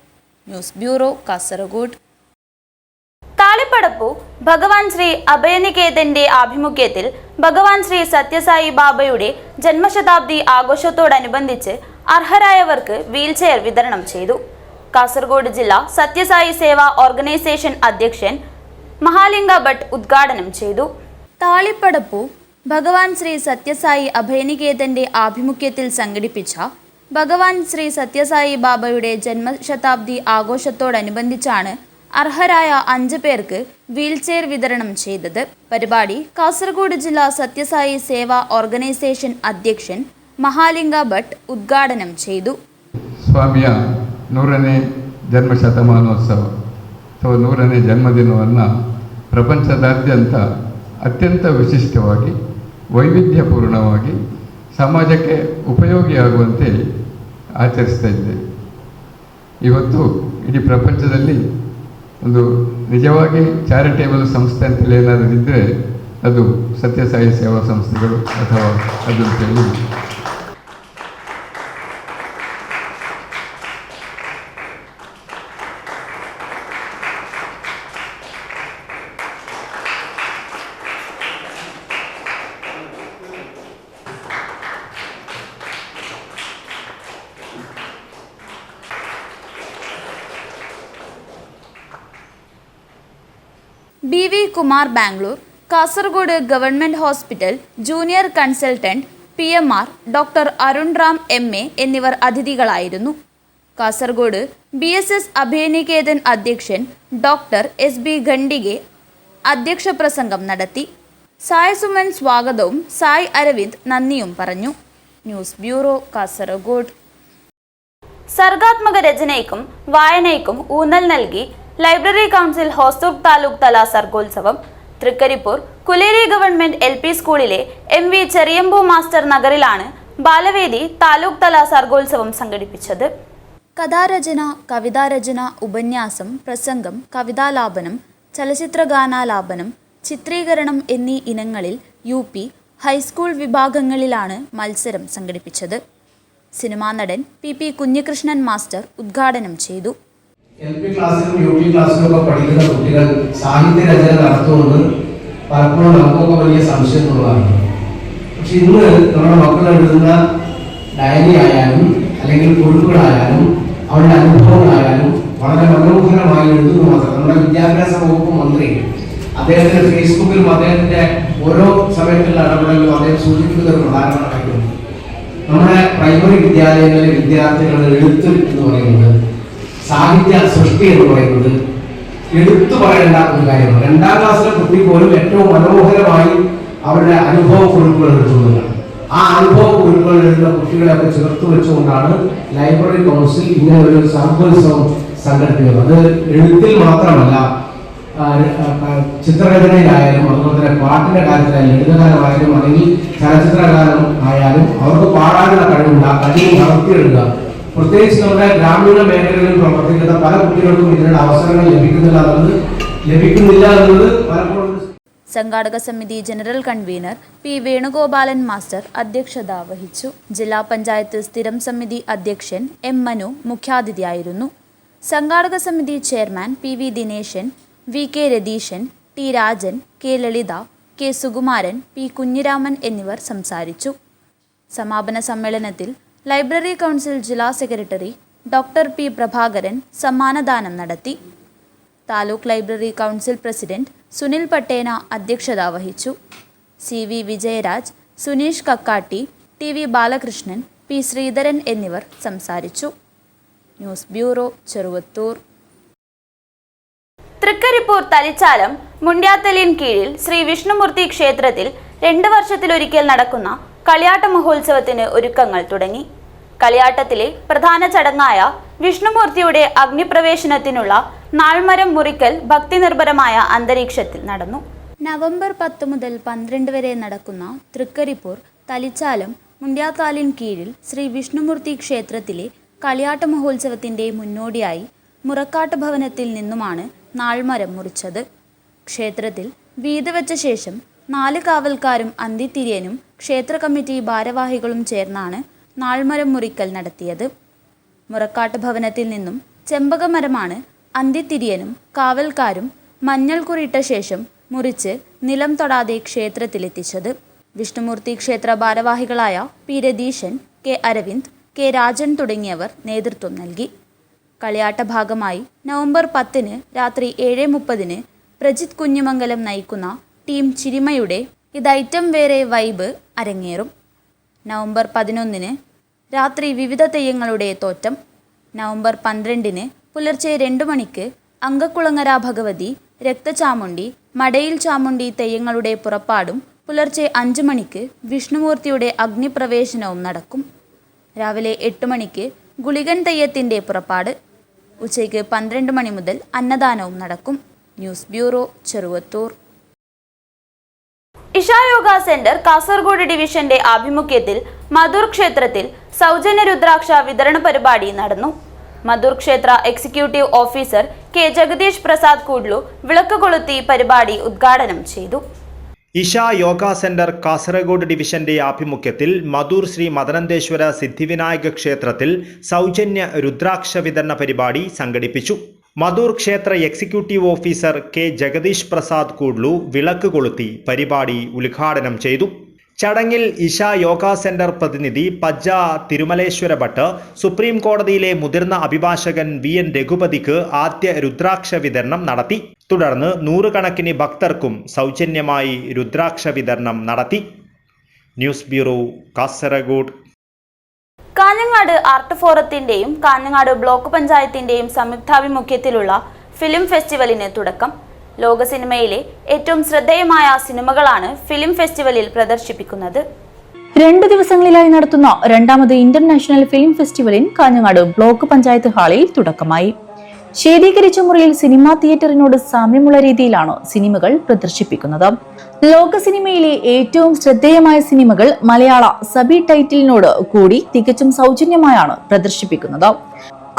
[SPEAKER 1] News bureau, Kasaragod. താളിപ്പടപ്പു ഭഗവാൻ ശ്രീ അഭയനികേതന്റെ ആഭിമുഖ്യത്തിൽ ഭഗവാൻ ശ്രീ സത്യസായി ബാബയുടെ ജന്മശതാബ്ദി ആഘോഷത്തോടനുബന്ധിച്ച് അർഹരായവർക്ക് വീൽചെയർ വിതരണം ചെയ്തു. കാസർഗോഡ് ജില്ലാ സത്യസായി സേവാ ഓർഗനൈസേഷൻ അധ്യക്ഷൻ മഹാലിംഗ ഭട്ട് ഉദ്ഘാടനം ചെയ്തു. താളിപ്പടപ്പു ഭഗവാൻ ശ്രീ സത്യസായി അഭയനികേതന്റെ ആഭിമുഖ്യത്തിൽ സംഘടിപ്പിച്ച ഭഗവാൻ ശ്രീ സത്യസായി ബാബയുടെ ജന്മശതാബ്ദി ആഘോഷത്തോടനുബന്ധിച്ചാണ് അർഹരായ 5 പേർക്ക് വീൽചെയർ വിതരണം ചെയ്തത്. പരിപാടി കാസർഗോഡ് ജില്ലാ സത്യസായി സേവാ ഓർഗനൈസേഷൻ ಅಧ್ಯಕ್ಷನ್ ಮಹಾಲಿಂಗ ಭಟ್ ಉದ್ಘಾಟನೆ ചെയ്തു.
[SPEAKER 10] ಸ್ವಾಮಿಯ 100ನೇ ಜನ್ಮ ಶತಮಾನೋತ್ಸವ ಅಥವಾ 100ನೇ ಜನ್ಮದಿನವನ್ನು ಪ್ರಪಂಚದಾದ್ಯಂತ ಅತ್ಯಂತ ವಿಶಿಷ್ಟವಾಗಿ ವೈವಿಧ್ಯಪೂರ್ಣವಾಗಿ ಸಮಾಜಕ್ಕೆ ಉಪಯೋಗಿಯಾಗುವಂತೆ ಆಚರಿಸ್ತಾ ಇದ್ದೇವೆ. ಇವತ್ತು ಇಡೀ ಪ್ರಪಂಚದಲ್ಲಿ ಒಂದು ನಿಜವಾಗಿ ಚಾರಿಟೇಬಲ್ ಸಂಸ್ಥೆ ಅಂತೇಳಿ ಏನಾದರೂ ಇದ್ದರೆ ಅದು ಸತ್ಯಸಾಯಿ ಸೇವಾ ಸಂಸ್ಥೆಗಳು ಅಥವಾ ಅದು ಅಂತೇಳಿ.
[SPEAKER 1] BV Kumar Bangalore, Kasaragod government hospital junior consultant PMR doctor Arun Ram MA എന്നിവർ അതിഥികളായിരുന്നു. കാസർഗോഡ് BSS അഭയനികേതൻ അധ്യക്ഷൻ ഡോക്ടർ SB ഖണ്ഡികെ അധ്യക്ഷ പ്രസംഗം നടത്തി. സായ് സുമൻ സ്വാഗതവും സായ് അരവിന്ദ് നന്ദിയും പറഞ്ഞു. News bureau, Kasaragod. സർഗാത്മക രചനയ്ക്കും വായനയ്ക്കും ഊന്നൽ നൽകി ലൈബ്രറി കൗൺസിൽ ഹോസ്ദുർഗ് താലൂക്ക് തല സർഗോത്സവം തൃക്കരിപ്പൂർ കുലേരി ഗവൺമെന്റ് LP സ്കൂളിലെ MV ചെറിയമ്പു മാസ്റ്റർ നഗറിലാണ് ബാലവേദി താലൂക്ക് തല സർഗോത്സവം സംഘടിപ്പിച്ചത്. കഥാരചന, കവിതാരചന, ഉപന്യാസം, പ്രസംഗം, കവിതാലാപനം, ചലച്ചിത്രഗാനാലാപനം, ചിത്രീകരണം എന്നീ ഇനങ്ങളിൽ UP ഹൈസ്കൂൾ വിഭാഗങ്ങളിലാണ് മത്സരം സംഘടിപ്പിച്ചത്. സിനിമാ നടൻ PP കുഞ്ഞികൃഷ്ണൻ മാസ്റ്റർ ഉദ്ഘാടനം ചെയ്തു.
[SPEAKER 3] LP ക്ലാസ്സിലും UP ക്ലാസ്സിലും ഒക്കെ പഠിക്കുന്ന കുട്ടികൾ സാഹിത്യ രചന നടത്തുമെന്ന് പലപ്പോഴും നമുക്കൊക്കെ വലിയ സംശയമുള്ളതാണ്. പക്ഷെ ഇന്ന് നമ്മുടെ മക്കൾ എഴുതുന്ന ഡയറി ആയാലും അല്ലെങ്കിൽ കുറിപ്പുകളായാലും അവരുടെ അനുഭവങ്ങളായാലും വളരെ മനോഹരമായി എഴുതുന്നു മാത്രം. നമ്മുടെ വിദ്യാഭ്യാസ വകുപ്പ് മന്ത്രി അദ്ദേഹത്തിന്റെ ഫേസ്ബുക്കിലും അദ്ദേഹത്തിന്റെ ഓരോ സമയത്തുള്ള ഇടപെടലിലും അദ്ദേഹം സൂചിപ്പിക്കുന്ന ഒരു പ്രധാനപ്പെട്ട കാര്യമുണ്ട്. നമ്മുടെ പ്രൈമറി വിദ്യാലയങ്ങളിലെ വിദ്യാർത്ഥികളുടെ എഴുത്ത് എന്ന് പറയുന്നത്, സാഹിത്യ സൃഷ്ടി എന്ന് പറയുന്നത് എടുത്തു പറയേണ്ട ഒരു കാര്യമാണ്. 2ാം ക്ലാസ്സിലെ കുട്ടി പോലും ഏറ്റവും മനോഹരമായി അവരുടെ അനുഭവ കുറിപ്പുകൾ എഴുതുന്നതാണ്. ആ അനുഭവ കുറിപ്പുകൾ എഴുതുന്ന കുട്ടികളെയൊക്കെ ചേർത്ത് വെച്ചുകൊണ്ടാണ് ലൈബ്രറി കൗൺസിൽ ഇങ്ങനെ ഒരു സർഗോത്സവം സംഘടിപ്പിക്കുന്നത്. അത് എഴുത്തിൽ മാത്രമല്ല, ചിത്രരചനയിലായാലും അതുപോലെ തന്നെ പാട്ടിന്റെ കാര്യത്തിലായാലും ലളിതഗാനമായാലും അല്ലെങ്കിൽ ചലച്ചിത്രഗാനം ആയാലും അവർക്ക് പാടാനുള്ള കഴിവുണ്ട്. ആ കഴിവ് വളർത്തിയെടുക്കുക. പ്രത്യേകിച്ച് നമ്മുടെ ഗ്രാമീണ മേഖലകളിൽ പ്രവർത്തിക്കുന്ന പല കുട്ടികൾക്കും ഇതിനുള്ള അവസരങ്ങൾ ലഭിക്കുന്നില്ല എന്നുള്ളത്
[SPEAKER 9] ലഭിക്കുന്നില്ല എന്നത് പലപ്പോഴും
[SPEAKER 1] സംഘാടക സമിതി general convener P Venugopalan master അധ്യക്ഷത വഹിച്ചു. ജില്ലാ പഞ്ചായത്ത് സ്ഥിരം സമിതി അധ്യക്ഷൻ എം മനു മുഖ്യാതിഥിയായിരുന്നു. സംഘാടക സമിതി chairman P V Dineshan, V K Ratheeshan, T Rajan, K Lalitha, K Sukumaran, P Kunhiraman എന്നിവർ സംസാരിച്ചു. സമാപന സമ്മേളനത്തിൽ ലൈബ്രറി കൗൺസിൽ ജില്ലാ സെക്രട്ടറി ഡോക്ടർ പി പ്രഭാകരൻ സമ്മാനദാനം നടത്തി. Taluk library council president Sunil Pattena അധ്യക്ഷത വഹിച്ചു. C V Vijayaraj, Suneesh Kakkatti, T V Balakrishnan, P Sreedharan എന്നിവർ സംസാരിച്ചു. News bureau, Cheruvathur. തൃക്കരിപ്പൂർ തലിച്ചാലം മുണ്ട്യാത്തലിൻ കീഴിൽ ശ്രീ വിഷ്ണുമൂർത്തി ക്ഷേത്രത്തിൽ 2 വർഷത്തിലൊരിക്കൽ നടക്കുന്ന കളിയാട്ട മഹോത്സവത്തിന് ഒരുക്കങ്ങൾ തുടങ്ങി. കളിയാട്ടത്തിലെ പ്രധാന ചടങ്ങായ വിഷ്ണുമൂർത്തിയുടെ അഗ്നിപ്രവേശനത്തിനുള്ള നാൾമരം മുറിക്കൽ ഭക്തിനിർഭരമായ അന്തരീക്ഷത്തിൽ നടന്നു. നവംബർ 10 മുതൽ 12 വരെ നടക്കുന്ന തൃക്കരിപ്പൂർ തലിച്ചാലം മുണ്ട്യാത്താലിൻ കീഴിൽ ശ്രീ വിഷ്ണുമൂർത്തി ക്ഷേത്രത്തിലെ കളിയാട്ട മഹോത്സവത്തിൻ്റെ മുന്നോടിയായി മുറക്കാട്ട് ഭവനത്തിൽ നിന്നുമാണ് നാൾമരം മുറിച്ചത്. ക്ഷേത്രത്തിൽ വീട് വെച്ച ശേഷം 4 കാവൽക്കാരും അന്തിതിരിയനും ക്ഷേത്ര കമ്മിറ്റി ഭാരവാഹികളും ചേർന്നാണ് നാൾമരം മുറിക്കൽ നടത്തിയത്. മുറക്കാട്ട് ഭവനത്തിൽ നിന്നും ചെമ്പകമരമാണ് അന്തിതിരിയനും കാവൽക്കാരും മഞ്ഞൾ കുറിയിട്ട ശേഷം മുറിച്ച് നിലം തൊടാതെ ക്ഷേത്രത്തിലെത്തിച്ചത്. വിഷ്ണുമൂർത്തി ക്ഷേത്ര ഭാരവാഹികളായ P Ratheeshan, K Aravind, K Rajan തുടങ്ങിയവർ നേതൃത്വം നൽകി. കളിയാട്ട ഭാഗമായി നവംബർ 10 രാത്രി 7:30 പ്രജിത് കുഞ്ഞിമംഗലം നയിക്കുന്ന ടീം ചിരിമയുടെ ഇതൈറ്റം വേറെ വൈബ് അരങ്ങേറും. നവംബർ 11 രാത്രി വിവിധ തെയ്യങ്ങളുടെ തോറ്റം. നവംബർ 12 പുലർച്ചെ 2 മണിക്ക് അങ്കക്കുളങ്ങര ഭഗവതി, രക്തചാമുണ്ടി, മടയിൽ ചാമുണ്ടി തെയ്യങ്ങളുടെ പുറപ്പാടും പുലർച്ചെ 5 മണിക്ക് വിഷ്ണുമൂർത്തിയുടെ അഗ്നിപ്രവേശനവും നടക്കും. രാവിലെ 8 മണിക്ക് ഗുളികൻ തെയ്യത്തിൻ്റെ പുറപ്പാട്. ഉച്ചയ്ക്ക് 12 മണി മുതൽ അന്നദാനവും നടക്കും. News bureau, Cheruvathur. Isha yoga centre Kasaragod ഡിവിഷന്റെ ആഭിമുഖ്യത്തിൽ മധൂർ ക്ഷേത്രത്തിൽ സൗജന്യ രുദ്രാക്ഷ വിതരണ പരിപാടി നടന്നു. മധൂർ ക്ഷേത്ര executive officer K Jagadeesh Prasad Kudlu വിളക്ക് കൊളുത്തി പരിപാടി ഉദ്ഘാടനം ചെയ്തു.
[SPEAKER 2] ഇഷ യോഗ സെന്റർ കാസർഗോഡ് ഡിവിഷന്റെ ആഭിമുഖ്യത്തിൽ മധൂർ ശ്രീ മദനന്തേശ്വര സിദ്ധിവിനായക ക്ഷേത്രത്തിൽ സൗജന്യ രുദ്രാക്ഷ വിതരണ പരിപാടി സംഘടിപ്പിച്ചു. മധൂർ ക്ഷേത്ര executive officer K Jagadeesh Prasad Kudlu വിളക്ക് കൊളുത്തി പരിപാടി ഉദ്ഘാടനം ചെയ്തു. ചടങ്ങിൽ ഇഷ യോഗ സെന്റർ പ്രതിനിധി പജ്ജ തിരുമലേശ്വര ഭട്ട്, സുപ്രീം കോടതിയിലെ മുതിർന്ന അഭിഭാഷകൻ വി എൻ രഘുപതിക്ക് ആദ്യ രുദ്രാക്ഷ വിതരണം നടത്തി. തുടർന്ന് 100 കണക്കിന് ഭക്തർക്കും സൗജന്യമായി രുദ്രാക്ഷ വിതരണം നടത്തി. News bureau, Kasaragod.
[SPEAKER 1] Kanhangad art ഫോറത്തിന്റെയും കാഞ്ഞങ്ങാട് ബ്ലോക്ക് പഞ്ചായത്തിന്റെയും സംയുക്താഭിമുഖ്യത്തിലുള്ള ഫിലിം ഫെസ്റ്റിവലിന് തുടക്കം. ലോക സിനിമയിലെ ഏറ്റവും ശ്രദ്ധേയമായ സിനിമകളാണ് ഫിലിം ഫെസ്റ്റിവലിൽ പ്രദർശിപ്പിക്കുന്നത്.
[SPEAKER 11] 2 ദിവസങ്ങളിലായി നടത്തുന്ന 2ാമത് ഇന്റർനാഷണൽ ഫിലിം ഫെസ്റ്റിവലിന് കാഞ്ഞങ്ങാട് ബ്ലോക്ക് പഞ്ചായത്ത് ഹാളിൽ തുടക്കമായി. ശീതീകരിച്ച മുറിയിൽ സിനിമാ തിയേറ്ററിനോട് സാമ്യമുള്ള രീതിയിലാണ് സിനിമകൾ പ്രദർശിപ്പിക്കുന്നത്. ലോക സിനിമയിലെ ഏറ്റവും ശ്രദ്ധേയമായ സിനിമകൾ മലയാള സബ് ടൈറ്റിലിനോട് കൂടി തികച്ചും സൗജന്യമായാണ് പ്രദർശിപ്പിക്കുന്നത്.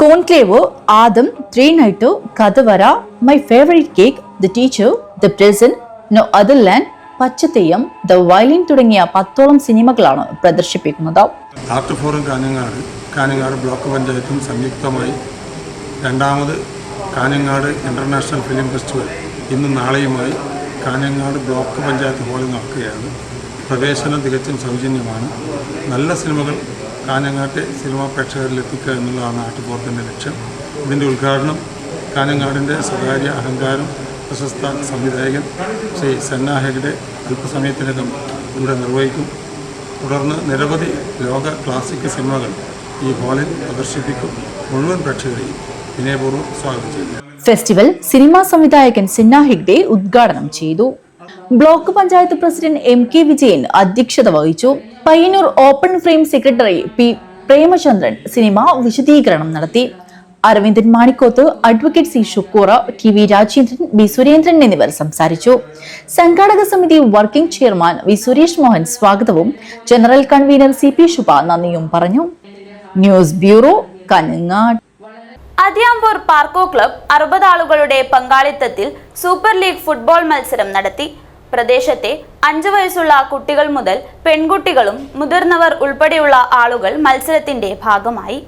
[SPEAKER 11] Conclave, Adam, 3 night, Kathavara, my favourite cake, the teacher, the prison, no other land, Pachatheyyam, the violin തുടങ്ങിയ 10ഓളം സിനിമകളാണ് പ്രദർശിപ്പിക്കുന്നത്.
[SPEAKER 12] ആർട്ട് ഫോറം കാഞ്ഞങ്ങാട് ബ്ലോക്ക് പഞ്ചായത്തും സംയുക്തമായി 2ാമത് കാഞ്ഞങ്ങാട് ഇന്റർനാഷണൽ ഫിലിം ഫെസ്റ്റിവൽ ഇന്നും നാളെയുമായി കാഞ്ഞങ്ങാട് ബ്ലോക്ക് പഞ്ചായത്ത് ഹാളിൽ നടക്കുകയാണ്. പ്രവേശനം തികച്ചും സൗജന്യമാണ്. നല്ല സിനിമകൾ കാഞ്ഞങ്ങാട്ടെ സിനിമാ പ്രേക്ഷകരിൽ എത്തിക്കുക എന്നുള്ളതാണ് ആർട്ട് ഫോറത്തിൻ്റെ ലക്ഷ്യം. ഇതിൻ്റെ ഉദ്ഘാടനം കാഞ്ഞങ്ങാടിൻ്റെ സ്വകാര്യ അഹങ്കാരം പ്രശസ്ത സംവിധായകൻ ശ്രീ സന്ന ഹെഗ്ഡെ അല്പസമയത്തിനകം ഇവിടെ നിർവഹിക്കും. തുടർന്ന് നിരവധി ലോക ക്ലാസിക് സിനിമകൾ ഈ ഹാളിൽ പ്രദർശിപ്പിക്കും. മുഴുവൻ പ്രേക്ഷകരെയും വിനയപൂർവ്വം സ്വാഗതം ചെയ്യുന്നു.
[SPEAKER 11] ഫെസ്റ്റിവൽ സിനിമാ സംവിധായകൻ സന്ന ഹെഗ്ഡെ ഉദ്ഘാടനം ചെയ്തു. Block panchayat president M K Vijayan അധ്യക്ഷത വഹിച്ചു. Payyanur open frame secretary P Premachandran cinema വിശദീകരണം നടത്തി. Aravindan Manikoth, advocate C Shukkoora, T V Rajendran, B Surendran എന്നിവർ സംസാരിച്ചു. സംഘാടക സമിതി working chairman V Suresh Mohan സ്വാഗതവും general convener C P Shubha നന്ദിയും പറഞ്ഞു. News bureau, Kanhangad.
[SPEAKER 1] Athiyampur Parco club 60 ആളുകളുടെ പങ്കാളിത്തത്തിൽ സൂപ്പർ ലീഗ് ഫുട്ബോൾ മത്സരം നടത്തി. പ്രദേശത്തെ 5 വയസ്സുള്ള കുട്ടികൾ മുതൽ പെൺകുട്ടികളും മുതിർന്നവർ ഉൾപ്പെടെയുള്ള ആളുകൾ മത്സരത്തിന്റെ ഭാഗമായി.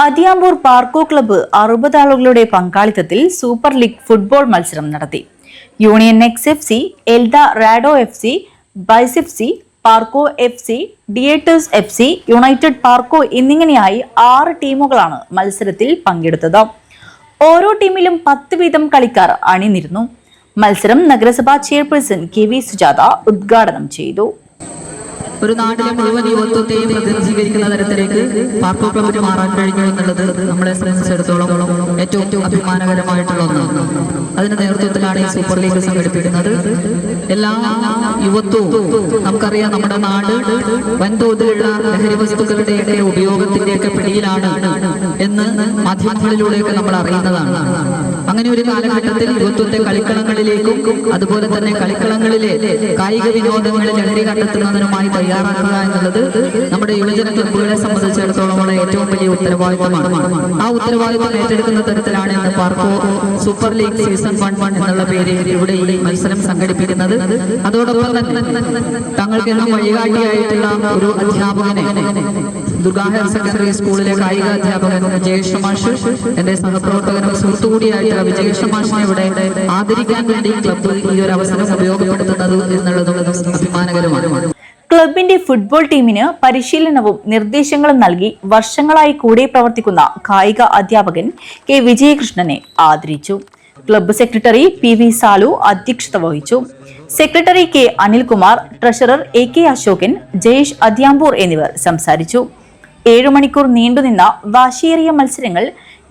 [SPEAKER 11] അതിയാമ്പൂർ പാർക്കോ ക്ലബ്ബ് 60 ആളുകളുടെ പങ്കാളിത്തത്തിൽ സൂപ്പർ ലീഗ് ഫുട്ബോൾ മത്സരം നടത്തി. യൂണിയൻ എക്സ് FC, എൽദ റാഡോ FC, ബൈസ് FC, പാർക്കോ FC, ഡിയേറ്റേഴ്സ് FC, യുണൈറ്റഡ് പാർക്കോ എന്നിങ്ങനെയായി 6 ടീമുകളാണ് മത്സരത്തിൽ പങ്കെടുത്തത്. ഓരോ ടീമിലും 10 വീതം കളിക്കാർ അണിനിരുന്നു. മത്സരം നഗരസഭാ ചെയർപേഴ്സൺ KV സുജാത ഉദ്ഘാടനം ചെയ്തു.
[SPEAKER 13] ഒരു നാട്ടിലെ മുഴുവൻ യുവത്വത്തെയും പ്രതിനിധീകരിക്കുന്ന തരത്തിലേക്ക് പാർക്കോ ക്ലബിന് മാറാൻ കഴിഞ്ഞു എന്നുള്ളത് നമ്മളെ സംബന്ധിച്ചിടത്തോളം ഏറ്റവും അഭിമാനകരമായിട്ടുള്ള ഒന്നാണ്. അതിന്റെ നേതൃത്വത്തിലാണ് ഈ സൂപ്പർ ലീഗ് സംഘടിപ്പിക്കുന്നത്. എല്ലാ യുവത്വവും നമുക്കറിയാം, നമ്മുടെ നാട് വൻതോതിലുള്ള ലഹരി വസ്തുക്കളുടെ ഉപയോഗത്തിന്റെയൊക്കെ പിടിയിലാണ് എന്ന് മാധ്യമങ്ങളിലൂടെയൊക്കെ നമ്മൾ അറിയുന്നതാണ്. അങ്ങനെ ഒരു കാലഘട്ടത്തിൽ യുവത്വത്തെ കളിക്കളങ്ങളിലേക്കും അതുപോലെ തന്നെ കളിക്കളങ്ങളിലെ കായിക വിനോദങ്ങളിൽ ലഹരി കണ്ടെത്തുന്നതിനുമായി തയ്യാറാക്കുക എന്നുള്ളത് നമ്മുടെ യുവജന ക്ലബ്ബുകളെ സംബന്ധിച്ചിടത്തോളം ഏറ്റവും വലിയ ഉത്തരവാദിത്തമാണ്. ആ ഉത്തരവാദിത്തം ഏറ്റെടുക്കുന്ന തരത്തിലാണ് ഇന്ന് പാർക്കോ സൂപ്പർ ലീഗ് സീസൺ 1 എന്നുള്ള പേരിൽ ഇവിടെ ഈ മത്സരം സംഘടിപ്പിക്കുന്നത്. അതോടൊപ്പം തന്നെ തങ്ങൾക്കെല്ലാം വഴികാട്ടിയായിട്ടുള്ള ഒരു അധ്യാപകനെ, ദുർഗാ ഹയർ സെക്കൻഡറി സ്കൂളിലെ കായിക അധ്യാപകൻ വിജയേഷ് മാഷ്, എന്റെ സഹപ്രവർത്തകനും സുഹൃത്തുകൂടിയായിട്ടുള്ള വിജയേഷ് മാഷിനെ ഇവിടെ ആദരിക്കാൻ വേണ്ടി ക്ലബ്ബ് ഈ ഒരു അവസരം ഉപയോഗപ്പെടുത്തുന്നത് എന്നുള്ളതും അഭിമാനകരമാണ്.
[SPEAKER 11] ക്ലബിന്റെ ഫുട്ബോൾ ടീമിന് പരിശീലനവും നിർദ്ദേശങ്ങളും നൽകി വർഷങ്ങളായി കൂടെ പ്രവർത്തിക്കുന്ന കായിക അധ്യാപകൻ K വിജയകൃഷ്ണനെ ആദരിച്ചു. ക്ലബ്ബ് സെക്രട്ടറി PV സാലു അധ്യക്ഷത വഹിച്ചു. Secretary K Anilkumar, treasurer AK Ashokan, Jayesh Athiyampoor എന്നിവർ സംസാരിച്ചു. 7 മണിക്കൂർ നീണ്ടുനിന്ന വാശിയേറിയ മത്സരങ്ങൾ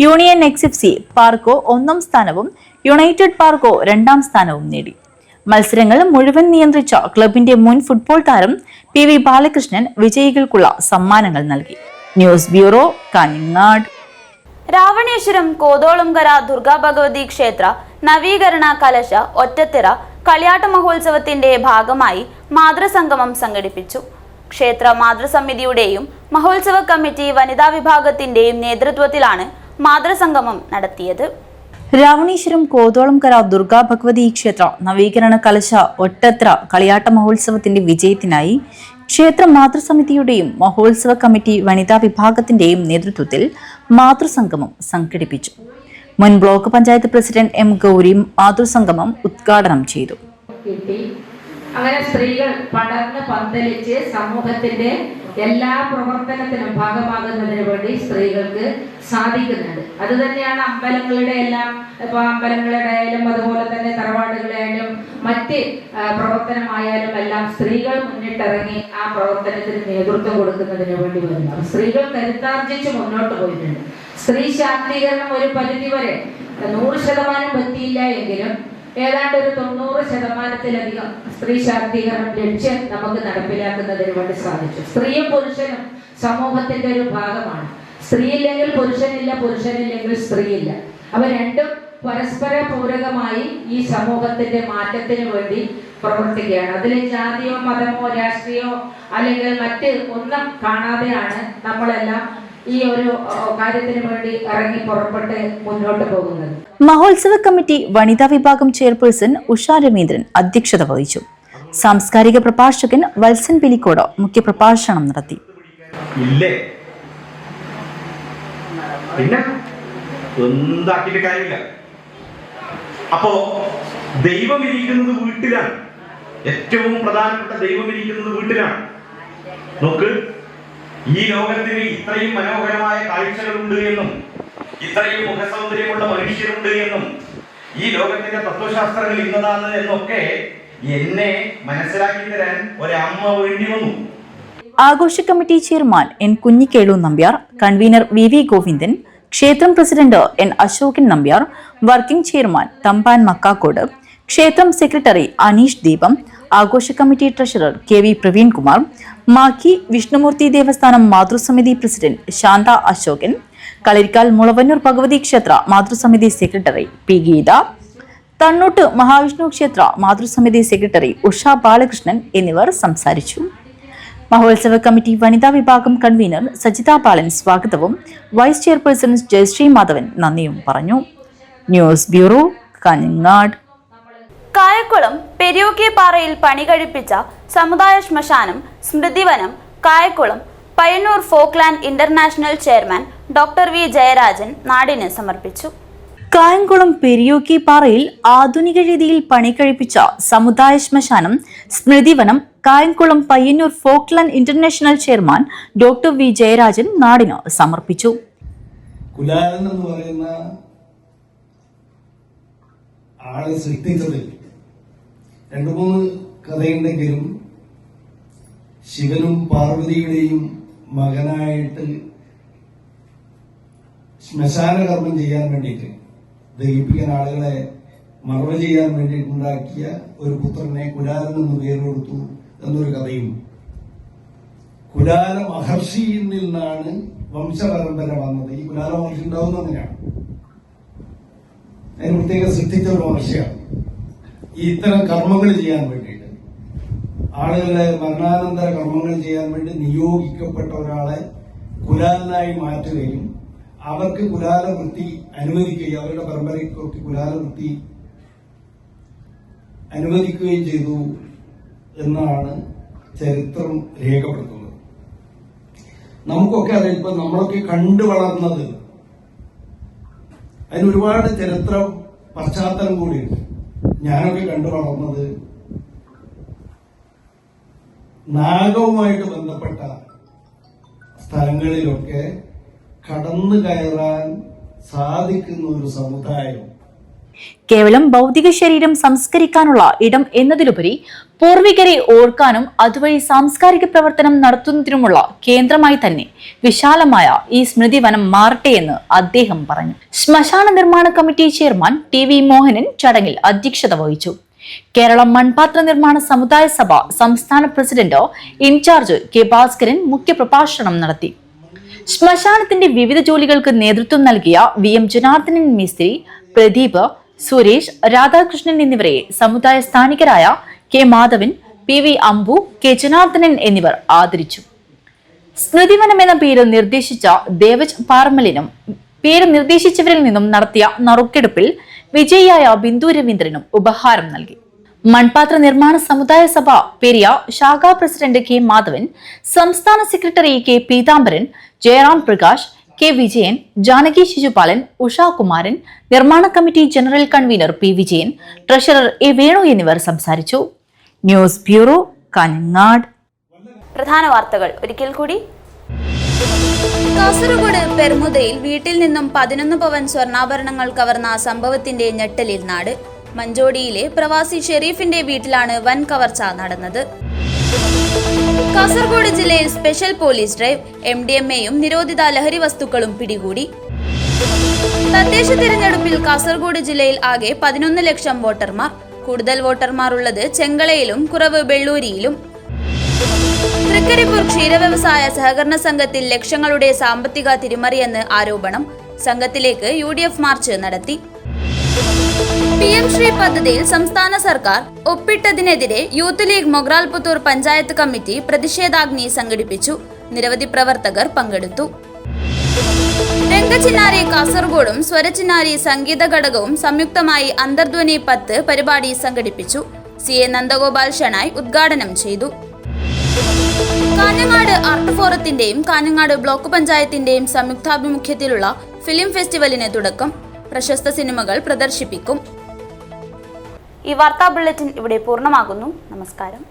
[SPEAKER 11] യൂണിയൻ എക്സ് FC പാർക്കോ 1ാം സ്ഥാനവും യുണൈറ്റഡ് പാർക്കോ 2ാം സ്ഥാനവും നേടി. മത്സരങ്ങൾ മുഴുവൻ നിയന്ത്രിച്ച ക്ലബിന്റെ മുൻ ഫുട്ബോൾ താരം PV ബാലകൃഷ്ണൻ വിജയികൾക്കുള്ള സമ്മാനങ്ങൾ നൽകി. News bureau, Kanhangad.
[SPEAKER 1] രാവണേശ്വരം കോതോളംകര ദുർഗാ ഭഗവതി ക്ഷേത്ര നവീകരണ കലശ ഒറ്റത്തിറ കളിയാട്ട മഹോത്സവത്തിന്റെ ഭാഗമായി മാതൃസംഗമം സംഘടിപ്പിച്ചു. ക്ഷേത്ര മാതൃസമിതിയുടെയും മഹോത്സവ കമ്മിറ്റി വനിതാ വിഭാഗത്തിന്റെയും നേതൃത്വത്തിലാണ് മാതൃസംഗമം നടത്തിയത്.
[SPEAKER 11] രാവണേശ്വരം കോതോളംകര ദുർഗാ ഭഗവതി ക്ഷേത്ര നവീകരണ കലശ ഒറ്റത്ര കളിയാട്ട മഹോത്സവത്തിന്റെ വിജയത്തിനായി ക്ഷേത്ര മാതൃസമിതിയുടെയും മഹോത്സവ കമ്മിറ്റി വനിതാ വിഭാഗത്തിന്റെയും നേതൃത്വത്തിൽ മാതൃസംഗമം സംഘടിപ്പിച്ചു. മുൻ block panchayat president M Gowri മാതൃസംഗമം ഉദ്ഘാടനം ചെയ്തു.
[SPEAKER 14] അങ്ങനെ സ്ത്രീകൾ പടർന്ന് പന്തലിച്ച് സമൂഹത്തിന്റെ എല്ലാ പ്രവർത്തനത്തിനും ഭാഗമാകുന്നതിന് വേണ്ടി സ്ത്രീകൾക്ക് സാധിക്കുന്നുണ്ട്. അത് തന്നെയാണ് അമ്പലങ്ങളുടെ എല്ലാം, ഇപ്പൊ അമ്പലങ്ങളുടെ ആയാലും അതുപോലെ തന്നെ തറവാടുകളായാലും മറ്റ് പ്രവർത്തനമായാലും എല്ലാം സ്ത്രീകൾ മുന്നിട്ടിറങ്ങി ആ പ്രവർത്തനത്തിന് നേതൃത്വം കൊടുക്കുന്നതിന് വേണ്ടി വരുന്നു. സ്ത്രീകൾ കരുത്താർജിച്ച് മുന്നോട്ട് പോയിട്ടുണ്ട്. സ്ത്രീ ശാക്തീകരണം ഒരു പരിധി വരെ 100% എത്തിയില്ല എങ്കിലും ഏതാണ്ട് ഒരു 90%-ലധികം സ്ത്രീ ശാക്തീകരണം ലക്ഷ്യം നമുക്ക് നടപ്പിലാക്കുന്നതിന് വേണ്ടി സാധിച്ചു. സ്ത്രീയും പുരുഷനും സമൂഹത്തിന്റെ ഒരു ഭാഗമാണ്. സ്ത്രീയില്ലെങ്കിൽ പുരുഷനില്ല, പുരുഷനില്ലെങ്കിൽ സ്ത്രീയില്ല. അവ രണ്ടും പരസ്പര പൂരകമായി ഈ സമൂഹത്തിന്റെ മാറ്റത്തിന് വേണ്ടി പ്രവർത്തിക്കുകയാണ്. അതിൽ ജാതിയോ മതമോ രാഷ്ട്രീയമോ അല്ലെങ്കിൽ മറ്റ് ഒന്നും കാണാതെയാണ് നമ്മളെല്ലാം ഈ ഒരു കാര്യത്തിന് വേണ്ടി ഇറങ്ങി പുറപ്പെട്ട് മുന്നോട്ട് പോകുന്നത്.
[SPEAKER 11] മഹോത്സവ കമ്മിറ്റി വനിതാ വിഭാഗം ചെയർപേഴ്സൺ ഉഷ രവീന്ദ്രൻ അധ്യക്ഷത വഹിച്ചു. സാംസ്കാരിക പ്രഭാഷകൻ വത്സൻ പിലിക്കോട് മുഖ്യപ്രഭാഷണം നടത്തി.
[SPEAKER 15] ഇല്ലേ പിന്നെ എന്താക്കിയിട്ട് കാര്യമില്ല. അപ്പോ ദൈവം ഇരിക്കുന്നത് വീട്ടിലാണ്. ഏറ്റവും പ്രധാനപ്പെട്ട ദൈവം ഇരിക്കുന്നത് വീട്ടിലാണ്. നോക്ക്, ഈ ലോകത്തിന് ഇത്രയും മനോഹരമായ കാഴ്ചകളുണ്ട് എന്നും ഇത്രയും മുഖസൗന്ദര്യമുള്ള മനുഷ്യരുണ്ട് എന്നും ഈ ലോകത്തിന്റെ തത്വശാസ്ത്രങ്ങൾ ഇന്നതാണ് എന്നൊക്കെ എന്നെ മനസ്സിലാക്കി തരാൻ ഒരമ്മ വേണ്ടി വന്നു.
[SPEAKER 11] ആഘോഷ committee chairman N Kunhikelu Nambiar, convener VV Govindan, ക്ഷേത്രം president N Ashokan Nambiar, working chairman Thampan Makkakkode, ക്ഷേത്രം സെക്രട്ടറി അനീഷ് ദീപം, ആഘോഷ committee treasurer KV Praveen Kumar, Makhi Vishnumoorthy ദേവസ്ഥാനം മാതൃസമിതി പ്രസിഡന്റ് ശാന്ത അശോകൻ, കളരിക്കാൽ മുളവന്നൂർ ഭഗവതി ക്ഷേത്ര മാതൃസമിതി സെക്രട്ടറി P ഗീത, തണ്ണോട്ട് മഹാവിഷ്ണു ക്ഷേത്ര മാതൃസമിതി സെക്രട്ടറി ഉഷ ബാലകൃഷ്ണൻ എന്നിവർ സംസാരിച്ചു. മഹോത്സവ കമ്മിറ്റി വനിതാ വിഭാഗം കൺവീനർ സജിത പാലൻ സ്വാഗതവും വൈസ് ചെയർപേഴ്സൺ ജയശ്രീ മാധവൻ നന്ദിയും പറഞ്ഞു. News bureau, Kanhangad.
[SPEAKER 1] കായക്കുളം പെരിയോക്കിപ്പാറയിൽ പണി കഴിപ്പിച്ച സമുദായ ശ്മശാനം സ്മൃതിവനം Kayakkulam Payyanur Folkland international chairman doctor V Jayarajan നാടിന് സമർപ്പിച്ചു.
[SPEAKER 11] കായംകുളം പെരിയോക്കിപ്പാറയിൽ ആധുനിക രീതിയിൽ പണി കഴിപ്പിച്ച സമുദായ ശ്മശാനം സ്മൃതിവനം Kayamkulam Payyanur Folkland international chairman doctor V Jayarajan നാടിന് സമർപ്പിച്ചു.
[SPEAKER 3] കുലാലൻ എന്ന് പറയുന്ന ആളെ സൃഷ്ടിച്ചതിൽ 2-3 കഥയുണ്ടെങ്കിലും ശിവനും പാർവതിയുടെയും മകനായിട്ട് ശ്മശാന കർമ്മം ചെയ്യാൻ വേണ്ടിയിട്ട് ദഹിപ്പിക്കാൻ ആളുകളെ മറവ് ചെയ്യാൻ വേണ്ടിയിട്ടുണ്ടാക്കിയ ഒരു പുത്രനെ കുലാലൻ എന്ന് പേര് കൊടുത്തു എന്നൊരു കഥയും, കുലാല മഹർഷിയിൽ നിന്നാണ് വംശപരമ്പര വന്നത്. ഈ കുലാല മഹർഷി ഉണ്ടാവുന്ന അങ്ങനെയാണ്, അതിന് പ്രത്യേകം സൃഷ്ടിച്ച ഒരു മഹർഷിയാണ്. ഈ ഇത്തരം കർമ്മങ്ങൾ ചെയ്യാൻ വേണ്ടിയിട്ട്, ആളുകളുടെ മരണാനന്തര കർമ്മങ്ങൾ ചെയ്യാൻ വേണ്ടി നിയോഗിക്കപ്പെട്ട ഒരാളെ കുലാലനായി മാറ്റുകയും അവർക്ക് കുലാല വൃത്തി അനുവദിക്കുകയും അവരുടെ പരമ്പരയ്ക്കൊക്കെ കുലാല വൃത്തി അനുവദിക്കുകയും ചെയ്തു എന്നാണ് ചരിത്രം രേഖപ്പെടുത്തുന്നത്. നമുക്കൊക്കെ അറിയാം, ഇപ്പൊ നമ്മളൊക്കെ കണ്ടു വളർന്നത് അതിന് ഒരുപാട് ചരിത്ര പശ്ചാത്തലം കൂടിയുണ്ട്. ഞാനൊക്കെ കണ്ടു വളർന്നത് നാഗവുമായിട്ട് ബന്ധപ്പെട്ട സ്ഥലങ്ങളിലൊക്കെ കടന്നു കയറാൻ സാധിക്കുന്ന ഒരു സമുദായം.
[SPEAKER 11] കേവലം ഭൗതിക ശരീരം സംസ്കരിക്കാനുള്ള ഇടം എന്നതിലുപരി പൂർവികരെ ഓർക്കാനും അതുവഴി സാംസ്കാരിക പ്രവർത്തനം നടത്തുന്നതിനുമുള്ള കേന്ദ്രമായി തന്നെ വിശാലമായ ഈ സ്മൃതിവനം മാറട്ടെ എന്ന് അദ്ദേഹം പറഞ്ഞു. ശ്മശാന നിർമ്മാണ committee chairman T V Mohanan ചടങ്ങിൽ അധ്യക്ഷത വഹിച്ചു. കേരളം മൺപാത്ര നിർമ്മാണ സമുദായ സഭ സംസ്ഥാന പ്രസിഡന്റ് ഇൻചാർജ് കെ ഭാസ്കരൻ മുഖ്യപ്രഭാഷണം നടത്തി. ശ്മശാനത്തിന്റെ വിവിധ ജോലികൾക്ക് നേതൃത്വം നൽകിയ വി എം ജനാർദ്ദനൻ മേസ്ത്രി, പ്രദീപ്, സുരേഷ്, രാധാകൃഷ്ണൻ എന്നിവരെ സമുദായ സ്ഥാനികരായ K Madhavan, P V Ambu, K Janardhanan എന്നിവർ ആദരിച്ചു. സ്മൃതിവനം എന്ന പേര് നിർദ്ദേശിച്ച ദേവജ് പാർമലിനും പേര് നിർദ്ദേശിച്ചവരിൽ നിന്നും നടത്തിയ നറുക്കെടുപ്പിൽ വിജയിയായ ബിന്ദു രവീന്ദ്രനും ഉപഹാരം നൽകി. മൺപാത്ര നിർമ്മാണ സമുദായ സഭ പെരിയ ശാഖാ പ്രസിഡന്റ് കെ മാധവൻ, സംസ്ഥാന secretary K Peethambaran, Jayaram Prakash, K Vijayan, Janaki Sishupalan, Ushakumaran, നിർമ്മാണ committee general convener P Vijayan, treasurer A Venu എന്നിവർ സംസാരിച്ചു. News bureau, Kanhangad.
[SPEAKER 1] പ്രധാന വാർത്തകൾ ഒരിക്കൽ കൂടി. കാസർഗോഡ് പെർമുദയിൽ വീട്ടിൽ നിന്നും 11 പവൻ സ്വർണ്ണാഭരണങ്ങൾ കവർന്ന സംഭവത്തിന്റെ ഞെട്ടലിൽ നാട്. മഞ്ചോടിയിലെ പ്രവാസി ഷെരീഫിന്റെ വീട്ടിലാണ് വൻ കവർച്ച നടന്നത്. കാസർഗോഡ് ജില്ലയിൽ സ്പെഷ്യൽ പോലീസ് ഡ്രൈവ്, MDMAയും നിരോധിത ലഹരി വസ്തുക്കളും പിടികൂടി. തദ്ദേശ തിരഞ്ഞെടുപ്പിൽ കാസർഗോഡ് ജില്ലയിൽ ആകെ 11 ലക്ഷം വോട്ടർമാർ. കൂടുതൽ വോട്ടർമാർ ഉള്ളത് ചെങ്കളയിലും കുറവ് ബെള്ളൂരിയിലും. തൃക്കരിപ്പൂർ ക്ഷീരവ്യവസായ സഹകരണ സംഘത്തിൽ ലക്ഷങ്ങളുടെ സാമ്പത്തിക തിരിമറിയെന്ന് ആരോപണം. സംഘത്തിലേക്ക് UDF മാർച്ച് നടത്തി. PM ശ്രീ പദ്ധതിയിൽ സംസ്ഥാന സർക്കാർ ഒപ്പിട്ടതിനെതിരെ youth league Mogralputhur panchayat committee പ്രതിഷേധാഗ്നി സംഘടിപ്പിച്ചു. നിരവധി പ്രവർത്തകർ പങ്കെടുത്തു. രംഗചിന്നാരി കാസർഗോഡും സ്വരചിന്നാരി സംഗീത ഘടകവും സംയുക്തമായി അന്തർധ്വനി 10 പരിപാടി സംഘടിപ്പിച്ചു. CA നന്ദഗോപാൽ ഷണായ് ഉദ്ഘാടനം ചെയ്തു. കാഞ്ഞങ്ങാട് ആർട്ട് ഫോറത്തിന്റെയും കാഞ്ഞങ്ങാട് ബ്ലോക്ക് പഞ്ചായത്തിന്റെയും സംയുക്താഭിമുഖ്യത്തിലുള്ള ഫിലിം ഫെസ്റ്റിവലിന് തുടക്കം. പ്രശസ്ത സിനിമകൾ പ്രദർശിപ്പിക്കും. ഈ വാർത്താ ബുള്ളറ്റിൻ ഇവിടെ പൂർണ്ണമാകുന്നു. നമസ്കാരം.